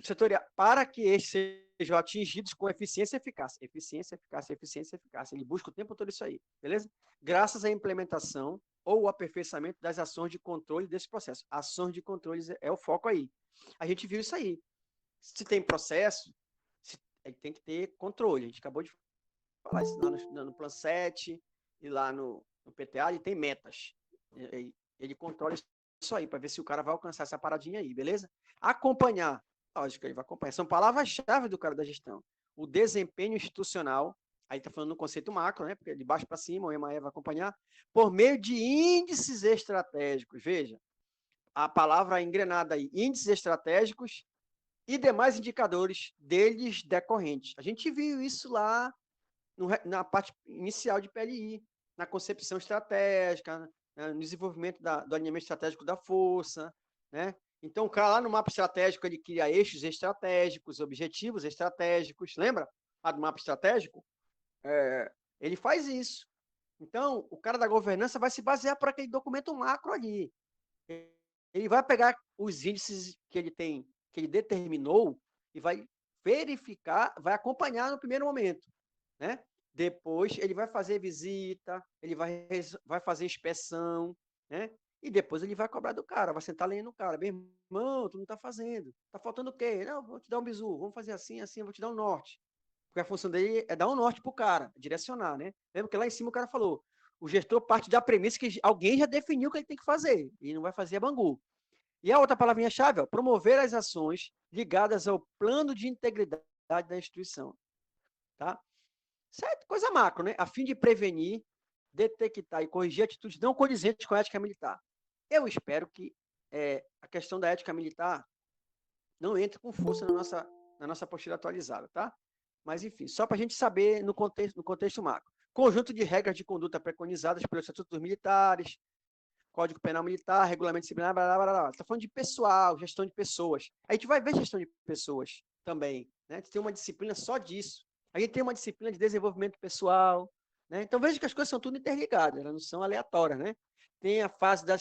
setorial, para que estes sejam atingidos com eficiência e eficácia. Eficiência, eficácia, eficiência, eficácia. Ele busca o tempo todo isso aí, beleza? Graças à implementação ou o aperfeiçoamento das ações de controle desse processo. Ações de controle é o foco aí. A gente viu isso aí. Se tem processo, ele tem que ter controle. A gente acabou de falar isso lá no Plan 7 e lá no PTA, ele tem metas. Ele controla isso aí, para ver se o cara vai alcançar essa paradinha aí, beleza? Acompanhar. Lógico que ele vai acompanhar. São palavras-chave do cara da gestão. O desempenho institucional, aí está falando no conceito macro, né? Porque de baixo para cima, o EMAE vai acompanhar, por meio de índices estratégicos. Veja, a palavra engrenada aí, índices estratégicos e demais indicadores deles decorrentes. A gente viu isso lá na parte inicial de PLI, na concepção estratégica, no desenvolvimento do alinhamento estratégico da força, né? Então, o cara lá no mapa estratégico, ele cria eixos estratégicos, objetivos estratégicos, lembra? Lá do mapa estratégico? Ele faz isso. Então, o cara da governança vai se basear por aquele documento macro ali. Ele vai pegar os índices que ele tem, que ele determinou, e vai verificar, vai acompanhar no primeiro momento, né? Depois ele vai fazer visita, ele vai fazer inspeção, né? E depois ele vai cobrar do cara, vai sentar lendo o cara. Meu irmão, tu não tá fazendo. Tá faltando o quê? Não, vou te dar um bizu, vamos fazer assim, assim, vou te dar um norte. Porque a função dele é dar um norte pro cara, direcionar, né? Lembra que lá em cima o cara falou, o gestor parte da premissa que alguém já definiu o que ele tem que fazer, e não vai fazer a bangu. E a outra palavrinha-chave, promover as ações ligadas ao plano de integridade da instituição. Tá? Certo? Coisa macro, né? A fim de prevenir, detectar e corrigir atitudes não condizentes com a ética militar. Eu espero que a questão da ética militar não entre com força na nossa postura atualizada, tá? Mas, enfim, só para a gente saber no contexto macro. Conjunto de regras de conduta preconizadas pelos estatutos dos militares, Código Penal Militar, Regulamento Disciplinar, blá, blá, blá, blá. Está falando de pessoal, gestão de pessoas. A gente vai ver gestão de pessoas também, né? A gente tem uma disciplina só disso. A gente tem uma disciplina de desenvolvimento pessoal, né? Então veja que as coisas são tudo interligadas, elas não são aleatórias, né? Tem a fase da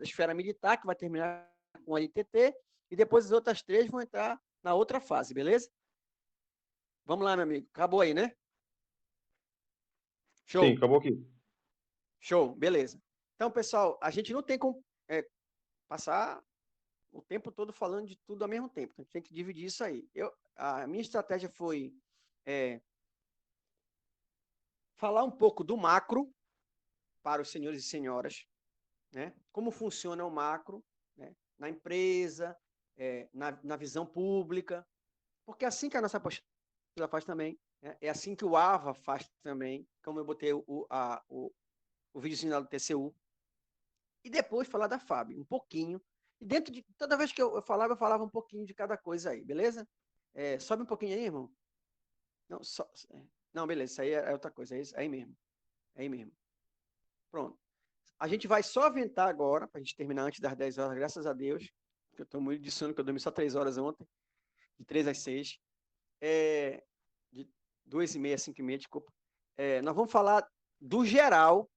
esfera militar, que vai terminar com a LTT, e depois as outras três vão entrar na outra fase, beleza? Vamos lá, meu amigo. Acabou aí, né? Show. Sim, acabou aqui. Show, beleza. Então, pessoal, a gente não tem como passar o tempo todo falando de tudo ao mesmo tempo. A gente tem que dividir isso aí. A minha estratégia foi falar um pouco do macro para os senhores e senhoras, né? Como funciona o macro, né? Na empresa, na visão pública, porque é assim que a nossa postura faz também, né? É assim que o AVA faz também, como eu botei o videozinho lá do TCU. E depois falar da FAB, um pouquinho. E dentro de toda vez que eu falava um pouquinho de cada coisa aí, beleza? Sobe um pouquinho aí, irmão. Não, beleza, isso aí é outra coisa, é aí mesmo. É aí mesmo. Pronto. A gente vai só aventar agora, para a gente terminar antes das 10 horas, graças a Deus, porque eu estou muito de sono, que eu dormi só 3 horas ontem, de 3 às 6. De 2h30 a 5h30, desculpa. Nós vamos falar do geral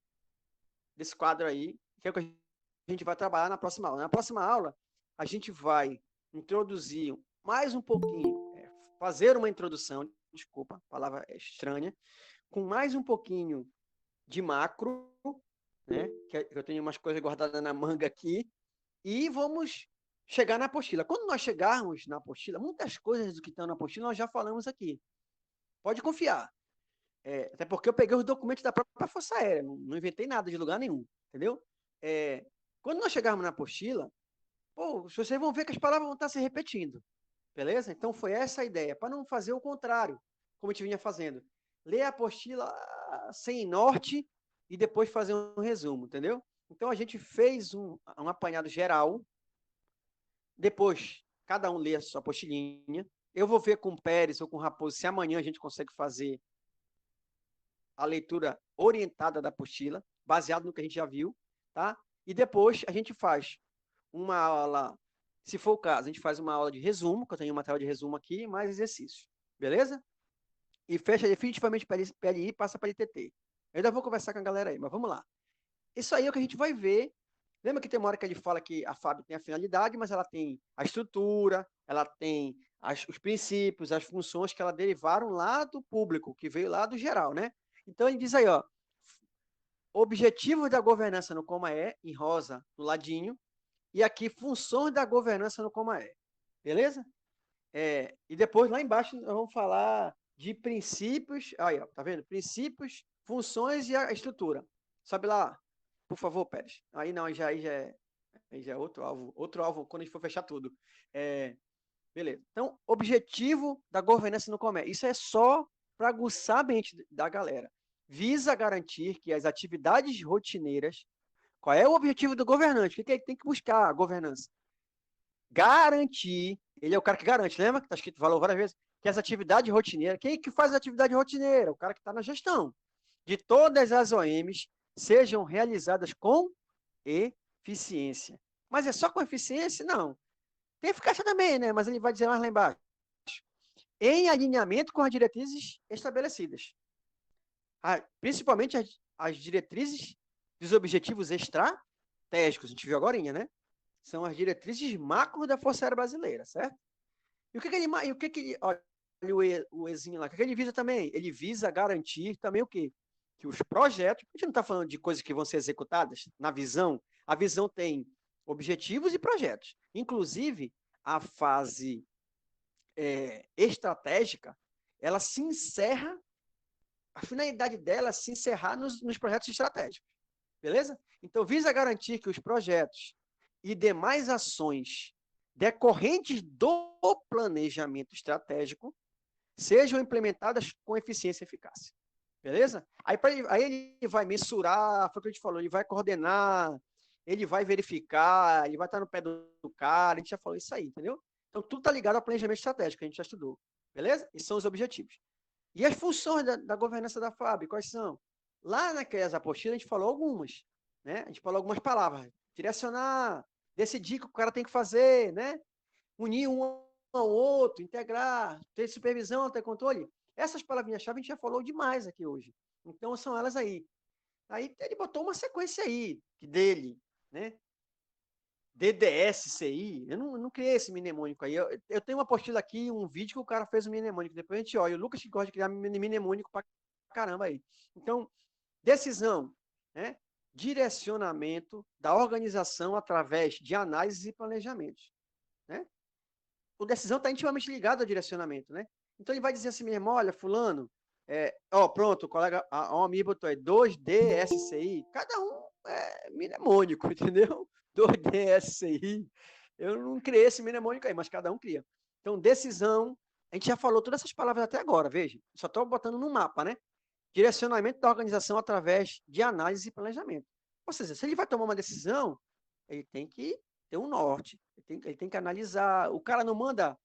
desse quadro aí, que é o que a gente vai trabalhar na próxima aula. Na próxima aula, a gente vai introduzir mais um pouquinho, fazer uma introdução, desculpa, palavra estranha, com mais um pouquinho de macro, né? Que eu tenho umas coisas guardadas na manga aqui, e vamos chegar na apostila. Quando nós chegarmos na apostila, muitas coisas do que estão na apostila nós já falamos aqui. Pode confiar. Até porque eu peguei os documentos da própria Força Aérea, não inventei nada de lugar nenhum, entendeu? Quando nós chegarmos na apostila, vocês vão ver que as palavras vão estar se repetindo, beleza? Então foi essa a ideia, para não fazer o contrário, como a gente vinha fazendo. Ler a apostila sem norte e depois fazer um resumo, entendeu? Então a gente fez um apanhado geral, depois cada um lê a sua apostilinha. Eu vou ver com o Pérez ou com o Raposo se amanhã a gente consegue fazer a leitura orientada da apostila, baseado no que a gente já viu, tá? E depois a gente faz uma aula, se for o caso, a gente faz uma aula de resumo, que eu tenho um material de resumo aqui, mais exercícios, beleza? E fecha definitivamente PLI e passa para ITT. Eu ainda vou conversar com a galera aí, mas vamos lá. Isso aí é o que a gente vai ver. Lembra que tem uma hora que ele fala que a FAB tem a finalidade, mas ela tem a estrutura, ela tem os princípios, as funções que ela derivaram lá do público, que veio lá do geral, né? Então ele diz aí, ó, objetivos da governança no Comaé, em rosa, no ladinho, e aqui funções da governança no Comaé, beleza? E depois lá embaixo nós vamos falar de princípios, aí, ó, tá vendo? Princípios, funções e a estrutura. Sobe lá, por favor, Pérez. Aí não, aí já é outro alvo quando a gente for fechar tudo. Beleza. Então, objetivo da governança no comércio. Isso é só para aguçar a mente da galera. Visa garantir que as atividades rotineiras. Qual é o objetivo do governante? O que ele tem que buscar a governança? Garantir. Ele é o cara que garante, lembra? Que está escrito, falou várias vezes, que as atividades rotineiras. Quem que faz a atividade rotineira? O cara que está na gestão. De todas as OMs sejam realizadas com eficiência. Mas é só com eficiência? Não. Tem eficácia também, né? Mas ele vai dizer mais lá embaixo. Em alinhamento com as diretrizes estabelecidas. Principalmente as diretrizes dos objetivos estratégicos. A gente viu agora, né? São as diretrizes macro da Força Aérea Brasileira, certo? E o que ele olha o Ezinho lá, o que ele visa também? Ele visa garantir também o quê? Que os projetos, a gente não está falando de coisas que vão ser executadas na visão, a visão tem objetivos e projetos. Inclusive, a fase estratégica, ela se encerra, a finalidade dela é se encerrar nos projetos estratégicos. Beleza? Então, visa garantir que os projetos e demais ações decorrentes do planejamento estratégico sejam implementadas com eficiência e eficácia. Beleza? Aí ele vai mensurar, foi o que a gente falou, ele vai coordenar, ele vai verificar, ele vai estar no pé do cara, a gente já falou isso aí, entendeu? Então, tudo está ligado ao planejamento estratégico, que a gente já estudou. Beleza? Esses são os objetivos. E as funções da governança da FAB, quais são? Lá naquelas apostilas, a gente falou algumas, né? A gente falou algumas palavras. Direcionar, decidir o que o cara tem que fazer, né? Unir um ao outro, integrar, ter supervisão, ter controle. Essas palavrinhas-chave a gente já falou demais aqui hoje. Então, são elas aí. Aí ele botou uma sequência aí, dele, né? DDSCI, eu não criei esse mnemônico aí. Eu tenho uma apostila aqui, um vídeo que o cara fez um mnemônico. Depois a gente olha. O Lucas que gosta de criar mnemônico pra caramba aí. Então, decisão, né? Direcionamento da organização através de análise e planejamentos, né? O decisão está intimamente ligado ao direcionamento, né? Então ele vai dizer assim mesmo, olha, fulano, pronto, o colega, a OMI botou aí 2DSCI, cada um é mnemônico, entendeu? 2DSCI, eu não criei esse mnemônico aí, mas cada um cria. Então, decisão, a gente já falou todas essas palavras até agora, veja, só estou botando no mapa, né? Direcionamento da organização através de análise e planejamento. Ou seja, se ele vai tomar uma decisão, ele tem que ter um norte, ele tem que analisar. O cara não manda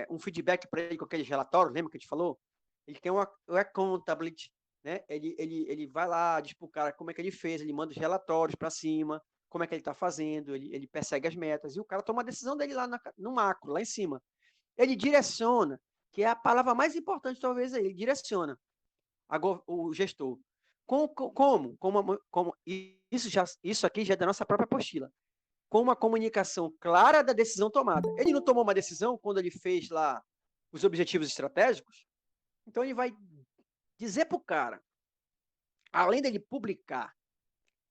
um feedback para ele com aquele relatório, lembra que a gente falou? Ele tem uma accountability, né? Ele vai lá, diz para o cara como é que ele fez, ele manda os relatórios para cima, como é que ele está fazendo, ele persegue as metas, e o cara toma a decisão dele lá no macro, lá em cima. Ele direciona, que é a palavra mais importante talvez aí, ele direciona o gestor. Como isso aqui já é da nossa própria apostila. Com uma comunicação clara da decisão tomada. Ele não tomou uma decisão quando ele fez lá os objetivos estratégicos? Então ele vai dizer para o cara, além dele publicar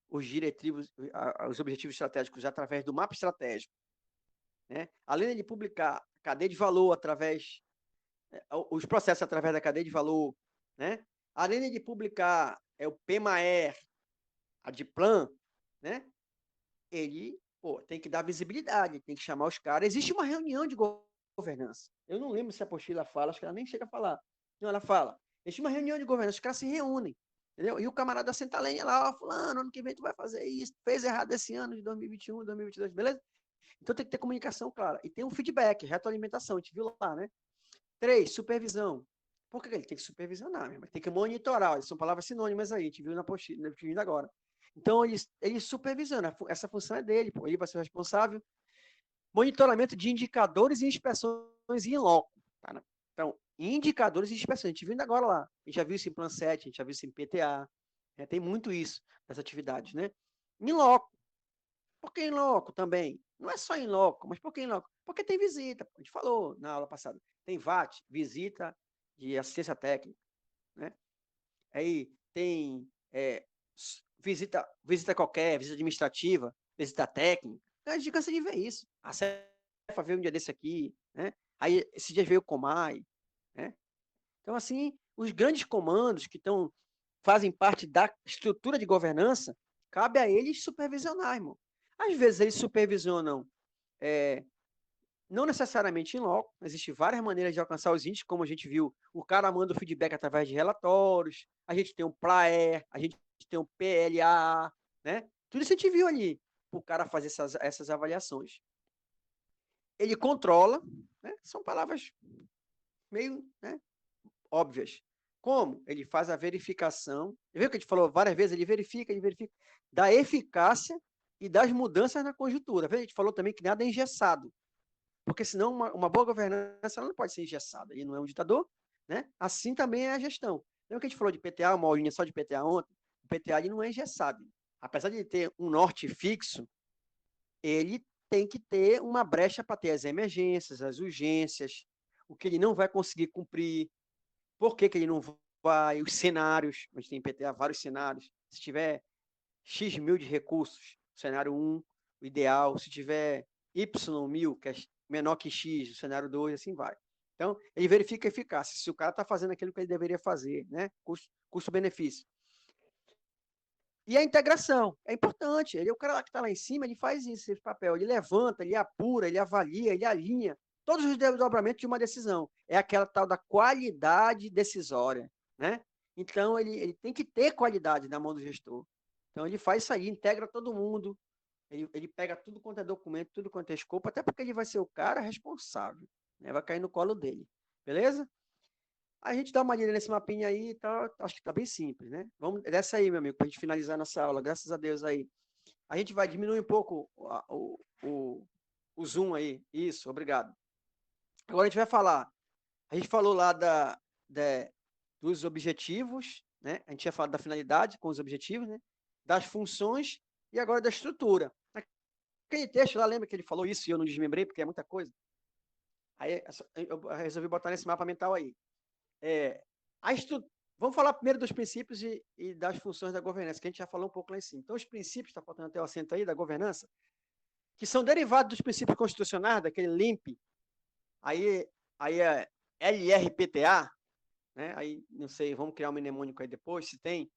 os objetivos estratégicos através do mapa estratégico, né? Além dele publicar a cadeia de valor através, os processos através da cadeia de valor, né? Além de publicar o PMAER, a DIPLAN, né? Ele tem que dar visibilidade, tem que chamar os caras. Existe uma reunião de governança. Eu não lembro se a apostila fala, acho que ela nem chega a falar. Não, ela fala. Existe uma reunião de governança, os caras se reúnem. Entendeu? E o camarada senta a lenha lá, fulano, ano que vem tu vai fazer isso, fez errado esse ano de 2021, 2022, beleza? Então tem que ter comunicação clara. E tem um feedback, retroalimentação, a gente viu lá, né? 3, supervisão. Por que ele tem que supervisionar? Mas tem que monitorar. São palavras sinônimas aí, a gente viu na apostila, agora. Então, ele supervisiona. Essa função é dele. Pô. Ele vai ser responsável. Monitoramento de indicadores e inspeções em loco. Tá? Então, indicadores e inspeções. A gente viu agora lá. A gente já viu isso em Plan 7, a gente já viu isso em PTA. Tem muito isso, nessas atividades, né? Em loco. Por que em loco também? Não é só em loco, mas por que em loco? Porque tem visita. A gente falou na aula passada. Tem VAT, visita de assistência técnica, né? Aí tem visita qualquer, visita administrativa, visita técnica. A gente cansa de ver isso. A Cefa veio um dia desse aqui, né? Aí esse dia veio o Comai, né? Então, assim, os grandes comandos que fazem parte da estrutura de governança, cabe a eles supervisionar, irmão. Às vezes eles supervisionam não necessariamente em loco, existem várias maneiras de alcançar os índices, como a gente viu, o cara manda o feedback através de relatórios, a gente tem o PLAE, a gente tem o PLA, né? Tudo isso a gente viu ali, o cara fazer essas avaliações. Ele controla, né? São palavras meio, né, óbvias. Como? Ele faz a verificação, viu que a gente falou várias vezes, ele verifica, da eficácia e das mudanças na conjuntura. A gente falou também que nada é engessado, porque senão uma boa governança ela não pode ser engessada, ele não é um ditador, né? Assim também é a gestão. Lembra que a gente falou de PTA, uma aulinha só de PTA ontem? O PTA ele não é engessado. Apesar de ter um norte fixo, ele tem que ter uma brecha para ter as emergências, as urgências, o que ele não vai conseguir cumprir, por que ele não vai, os cenários, a gente tem em PTA vários cenários, se tiver X mil de recursos, cenário 1, o ideal, se tiver Y mil, que é menor que X, o cenário 2, assim vai. Então, ele verifica a eficácia, se o cara está fazendo aquilo que ele deveria fazer, né? Custo-benefício. E a integração, é importante. Ele, o cara que está lá em cima, ele faz isso, esse papel. Ele levanta, ele apura, ele avalia, ele alinha todos os desdobramentos de uma decisão. É aquela tal da qualidade decisória, né? Então, ele tem que ter qualidade na mão do gestor. Então, ele faz isso aí, integra todo mundo, ele pega tudo quanto é documento, tudo quanto é escopo, até porque ele vai ser o cara responsável, né? Vai cair no colo dele, beleza? A gente dá uma lida nesse mapinha aí, tá, acho que tá bem simples, né? Vamos dessa aí, meu amigo, para a gente finalizar nossa aula, graças a Deus aí. A gente vai diminuir um pouco o zoom aí, isso, obrigado. Agora a gente vai falar, a gente falou lá dos objetivos, né? A gente tinha falado da finalidade com os objetivos, né? Das funções e agora da estrutura. Aquele texto lá, lembra que ele falou isso e eu não desmembrei porque é muita coisa? Aí eu resolvi botar nesse mapa mental aí. Vamos falar primeiro dos princípios e das funções da governança, que a gente já falou um pouco lá em cima. Então, os princípios, está faltando até o acento aí, da governança, que são derivados dos princípios constitucionais, daquele LIMP, aí é LRPTA, né? Aí, não sei, vamos criar um mnemônico aí depois, se tem.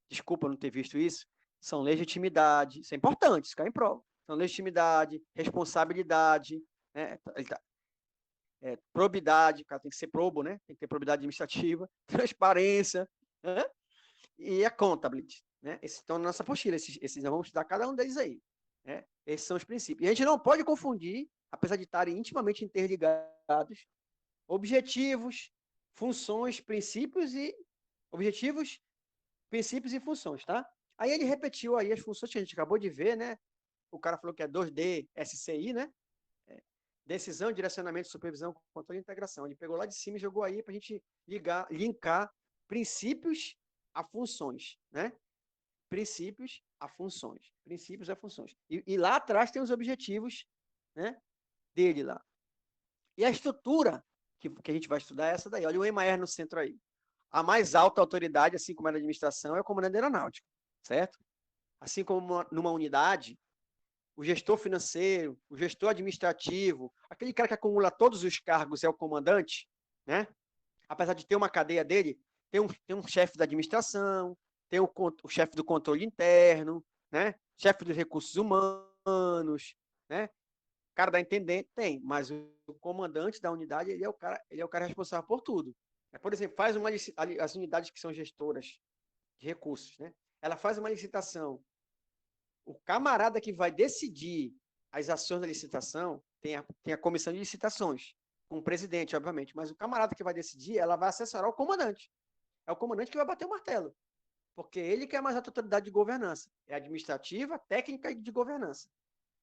Desculpa não ter visto isso. São legitimidade, isso é importante, isso cai em prova. São legitimidade, responsabilidade, né? Probidade, o cara tem que ser probo, né? Tem que ter probidade administrativa, transparência, né? E accountability, né? Esses estão na nossa apostila, esses nós vamos estudar cada um deles aí, né? Esses são os princípios. E a gente não pode confundir, apesar de estarem intimamente interligados, objetivos, funções, princípios e funções, tá? Aí ele repetiu aí as funções que a gente acabou de ver, né? O cara falou que é 2D, SCI, né? Decisão, direcionamento, supervisão, controle e integração. Ele pegou lá de cima e jogou aí para a gente linkar princípios a funções, né? Princípios a funções. Princípios a funções. E lá atrás tem os objetivos, né? Dele lá. E a estrutura que a gente vai estudar é essa daí. Olha o EMAER no centro aí. A mais alta autoridade, assim como é na administração, é o comandante aeronáutico, certo? Assim como numa unidade, o gestor financeiro, o gestor administrativo, aquele cara que acumula todos os cargos é o comandante, né? Apesar de ter uma cadeia dele, tem um chefe da administração, tem o chefe do controle interno, né? Chefe dos recursos humanos, né? Cara da intendente tem, mas o comandante da unidade, ele é o cara responsável por tudo. Por exemplo, as unidades que são gestoras de recursos, né? Ela faz uma licitação. O camarada que vai decidir as ações da licitação tem a comissão de licitações. com o presidente, obviamente, mas o camarada que vai decidir, ela vai assessorar o comandante. É o comandante que vai bater o martelo, porque ele que é a mais alta autoridade de governança. É administrativa, técnica e de governança.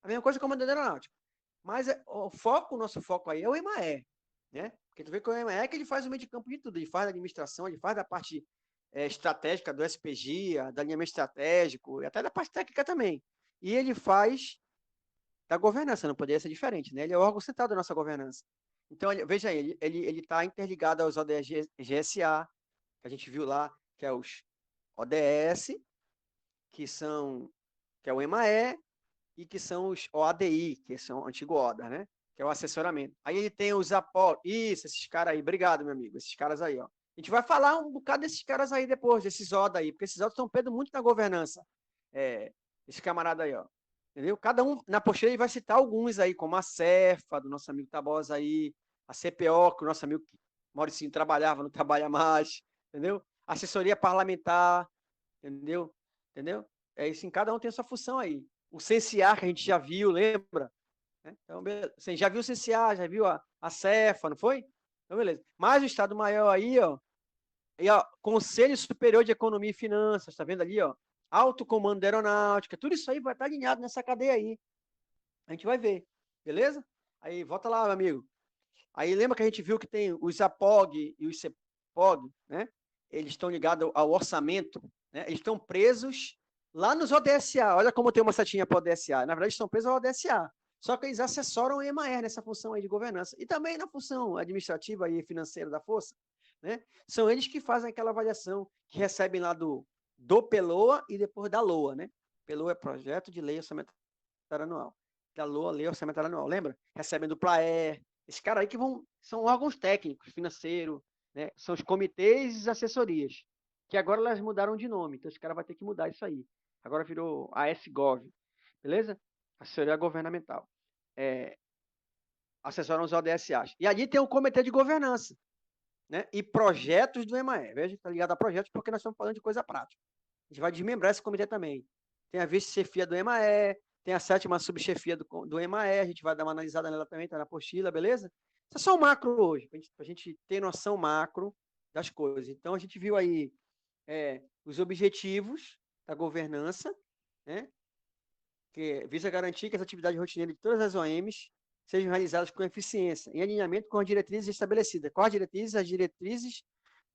A mesma coisa que o comandante aeronáutico. Mas o nosso foco aí é o EMAE, né? Porque tu vê que o EMAE é que ele faz o meio de campo de tudo, ele faz a administração, ele faz da parte estratégica do SPG, do alinhamento estratégico, e até da parte técnica também. E ele faz da governança, não poderia ser diferente, né? Ele é o órgão central da nossa governança. Então, veja aí, ele está interligado aos ODS GSA, que a gente viu lá, que é os ODS, que é o EMAE, e que são os OADI, que são o antigo ODA, né? Que é o assessoramento. Aí ele tem os APO, isso, esses caras aí, obrigado, meu amigo, esses caras aí, ó. A gente vai falar um bocado desses caras aí depois, desses ODA aí, porque esses ODA estão perdendo muito na governança. Esse camarada aí, ó. Entendeu? Cada um, na postura, ele vai citar alguns aí, como a Cefa, do nosso amigo Tabosa aí, a CPO, que o nosso amigo Mauricinho trabalhava, não trabalha mais, entendeu? Assessoria parlamentar, entendeu? Entendeu? É isso, em cada um tem a sua função aí. O Censiar, que a gente já viu, lembra? Então, você já viu o Censiar, já viu a Cefa, não foi? Então, beleza. Mais o Estado Maior aí, ó. E, ó, Conselho Superior de Economia e Finanças, tá vendo ali, ó? Alto Comando da Aeronáutica, tudo isso aí vai estar alinhado nessa cadeia aí. A gente vai ver, beleza? Aí, volta lá, meu amigo. Aí, lembra que a gente viu que tem os APOG e os CEPOG, né? Eles estão ligados ao orçamento, né? Eles estão presos lá nos ODSA. Olha como tem uma setinha para o ODSA. Na verdade, estão presos ao ODSA. Só que eles assessoram o EMAR nessa função aí de governança. E também na função administrativa e financeira da força, né? São eles que fazem aquela avaliação que recebem lá do PELOA e depois da LOA, né? PELOA é Projeto de Lei Orçamentária Anual. Da LOA, Lei Orçamentária Anual, lembra? Recebem do PLAER. Esses caras aí que são órgãos técnicos, financeiros, né? São os comitês e assessorias, que agora elas mudaram de nome, então esse cara vai ter que mudar isso aí. Agora virou ASGov, beleza? Assessoria Governamental. Assessoram os ODSAs. E ali tem o Comitê de Governança, né? E projetos do EMAE. Veja, está ligado a projetos porque nós estamos falando de coisa prática. A gente vai desmembrar esse comitê também. Tem a vice-chefia do EMAE, tem a 7ª subchefia do EMAE, a gente vai dar uma analisada nela também, está na apostila, beleza? Isso é só um macro hoje, para a gente ter noção macro das coisas. Então, a gente viu aí os objetivos da governança, né? Que visa garantir que as atividades rotineiras de todas as OMs sejam realizadas com eficiência, em alinhamento com as diretrizes estabelecidas. Quais diretrizes? As diretrizes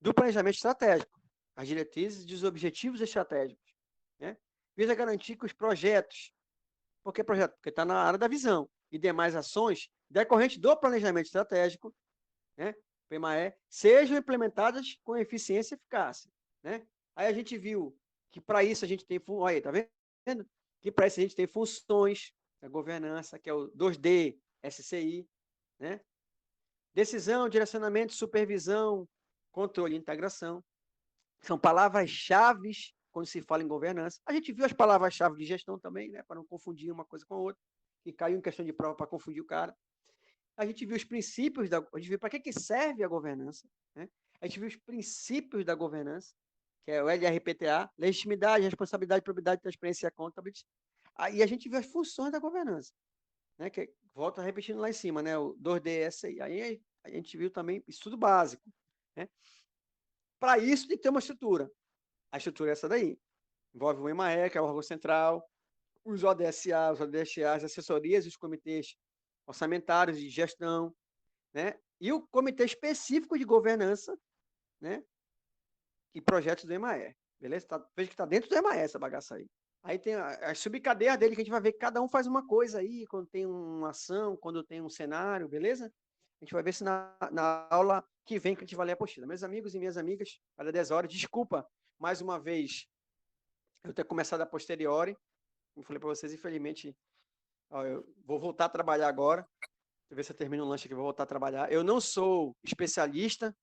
do planejamento estratégico, as diretrizes dos objetivos estratégicos, né? Visa garantir que os projetos, por que projeto? Porque está na área da visão, e demais ações decorrentes do planejamento estratégico, né, PMAE, sejam implementadas com eficiência e eficácia, né? Aí a gente viu que para isso a gente tem, olha aí, tá vendo? Que para isso a gente tem funções da governança, que é o 2D, SCI, né? Decisão, direcionamento, supervisão, controle e integração. São palavras-chave quando se fala em governança. A gente viu as palavras-chave de gestão também, né? Para não confundir uma coisa com a outra, que caiu em questão de prova para confundir o cara. A gente viu os princípios a gente viu para que serve a governança, né? A gente viu os princípios da governança, que é o LRPTA, legitimidade, responsabilidade, probidade, transparência e accountability. Aí a gente viu as funções da governança, né? Que volta repetindo lá em cima, né? O 2DS. Aí a gente viu também estudo básico, né? Para isso tem que ter uma estrutura. A estrutura é essa daí. Envolve o EMAE, que é o órgão central, os ODSA, os ODSA, as assessorias e os comitês orçamentários de gestão, né? E o comitê específico de governança, né? E projetos do EMAE, beleza? Veja que está dentro do EMAE essa bagaça aí. Aí tem as subcadeias dele, que a gente vai ver que cada um faz uma coisa aí, quando tem uma ação, quando tem um cenário, beleza? A gente vai ver se na aula que vem que a gente vai ler a apostila. Meus amigos e minhas amigas, cada 10 horas, desculpa, mais uma vez, eu ter começado a posteriori, como falei para vocês, infelizmente, ó, eu vou voltar a trabalhar agora, deixa eu ver se eu termino o lanche aqui, vou voltar a trabalhar. Eu não sou especialista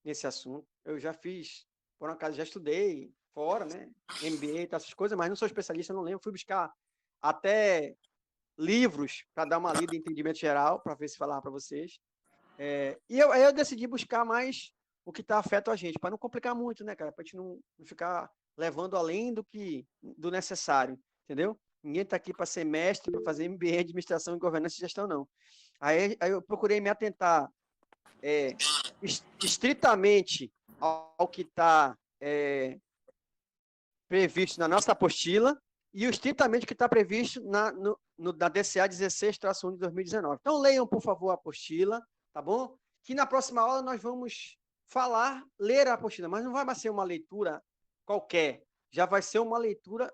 nesse assunto, eu já fiz, por um acaso, já estudei fora, né, MBA e essas coisas, mas não sou especialista, não lembro, fui buscar até livros para dar uma lida em entendimento geral, para ver se falava para vocês. E aí eu decidi buscar mais o que está afeto a gente, para não complicar muito, né, cara? Para a gente não ficar levando além do necessário, entendeu? Ninguém está aqui para ser mestre, para fazer MBA, administração, governança e gestão, não. Aí eu procurei me atentar estritamente ao que está previsto na nossa apostila e o estritamente que está previsto na DCA 16-1 de 2019. Então, leiam, por favor, a apostila, tá bom? Que na próxima aula nós vamos ler a apostila, mas não vai mais ser uma leitura qualquer, já vai ser uma leitura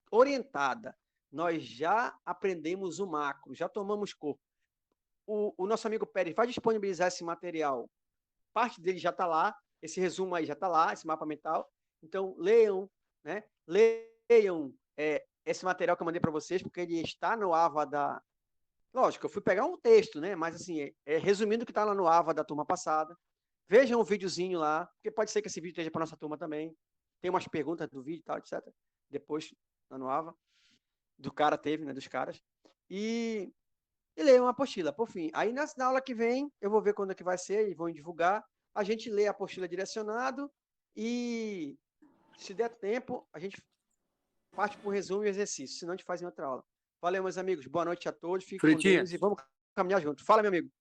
orientada. Nós já aprendemos o macro, já tomamos corpo. O nosso amigo Pérez vai disponibilizar esse material, parte dele já está lá, esse resumo aí já está lá, esse mapa mental. Então, leiam, né? Leiam esse material que eu mandei para vocês, porque ele está no AVA da... Lógico, eu fui pegar um texto, né? Mas, assim, resumindo o que está lá no AVA da turma passada. Vejam o videozinho lá, porque pode ser que esse vídeo esteja para nossa turma também. Tem umas perguntas do vídeo e tal, etc. Depois, lá no AVA. Do cara teve, né? Dos caras. E leiam uma apostila, por fim. Aí, na aula que vem, eu vou ver quando é que vai ser e vou divulgar. A gente lê a apostila direcionado e, se der tempo, a gente parte para o resumo e exercício. Senão, a gente faz em outra aula. Valeu, meus amigos. Boa noite a todos. Fiquem com Deus e vamos caminhar junto. Fala, meu amigo.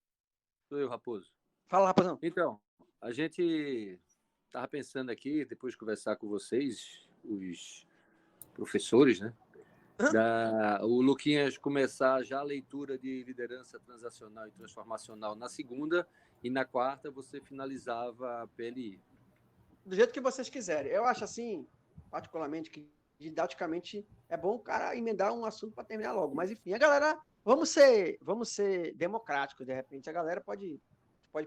Sou eu, Raposo. Fala, Raposão. Então, a gente estava pensando aqui, depois de conversar com vocês, os professores, né? O Luquinhas começar já a leitura de liderança transacional e transformacional na segunda, e na quarta você finalizava a PLI. Do jeito que vocês quiserem. Eu acho assim, particularmente, que didaticamente é bom o cara emendar um assunto para terminar logo. Mas, enfim, a galera... Vamos ser democráticos, de repente. A galera pode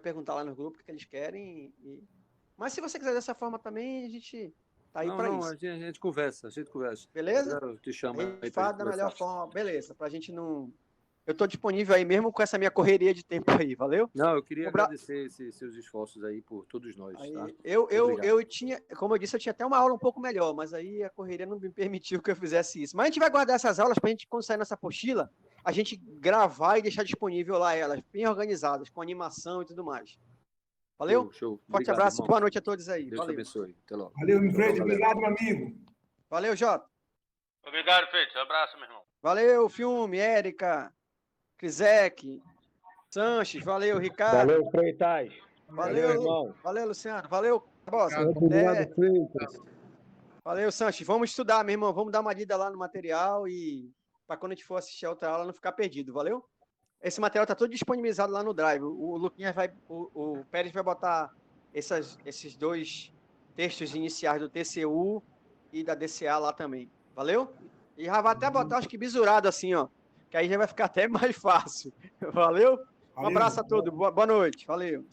perguntar lá no grupo o que eles querem. Mas se você quiser dessa forma também, a gente tá aí para isso. A gente conversa. Beleza? Eu te chamo. A gente fala da melhor forma. Beleza, pra gente não... Eu tô disponível aí mesmo com essa minha correria de tempo aí, valeu? Não, eu queria agradecer esses seus esforços aí por todos nós. Aí, tá? eu tinha, como eu disse, eu tinha até uma aula um pouco melhor, mas aí a correria não me permitiu que eu fizesse isso. Mas a gente vai guardar essas aulas pra gente, quando sair nessa apostila, a gente gravar e deixar disponível lá elas, bem organizadas, com animação e tudo mais. Valeu? Show. Forte abraço, boa noite a todos aí. Deus te abençoe. Até logo. Valeu, meu Fred. Obrigado, meu amigo. Valeu, Jota. Obrigado, Fred. Um abraço, meu irmão. Valeu, Filme, Érica, Crisec, Sanches, valeu, Ricardo. Valeu, Freitas. Valeu, irmão. Valeu, Luciano. Valeu, Barbosa. Obrigado, Freitas. Valeu, Sanches. Vamos estudar, meu irmão. Vamos dar uma lida lá no material e para quando a gente for assistir a outra aula não ficar perdido, valeu? Esse material está todo disponibilizado lá no Drive. O Luquinhas o Pérez vai botar esses dois textos iniciais do TCU e da DCA lá também. Valeu? E já vai até botar, acho que bisurado assim, ó. Que aí já vai ficar até mais fácil. Valeu? Um abraço a todos. Boa noite. Valeu.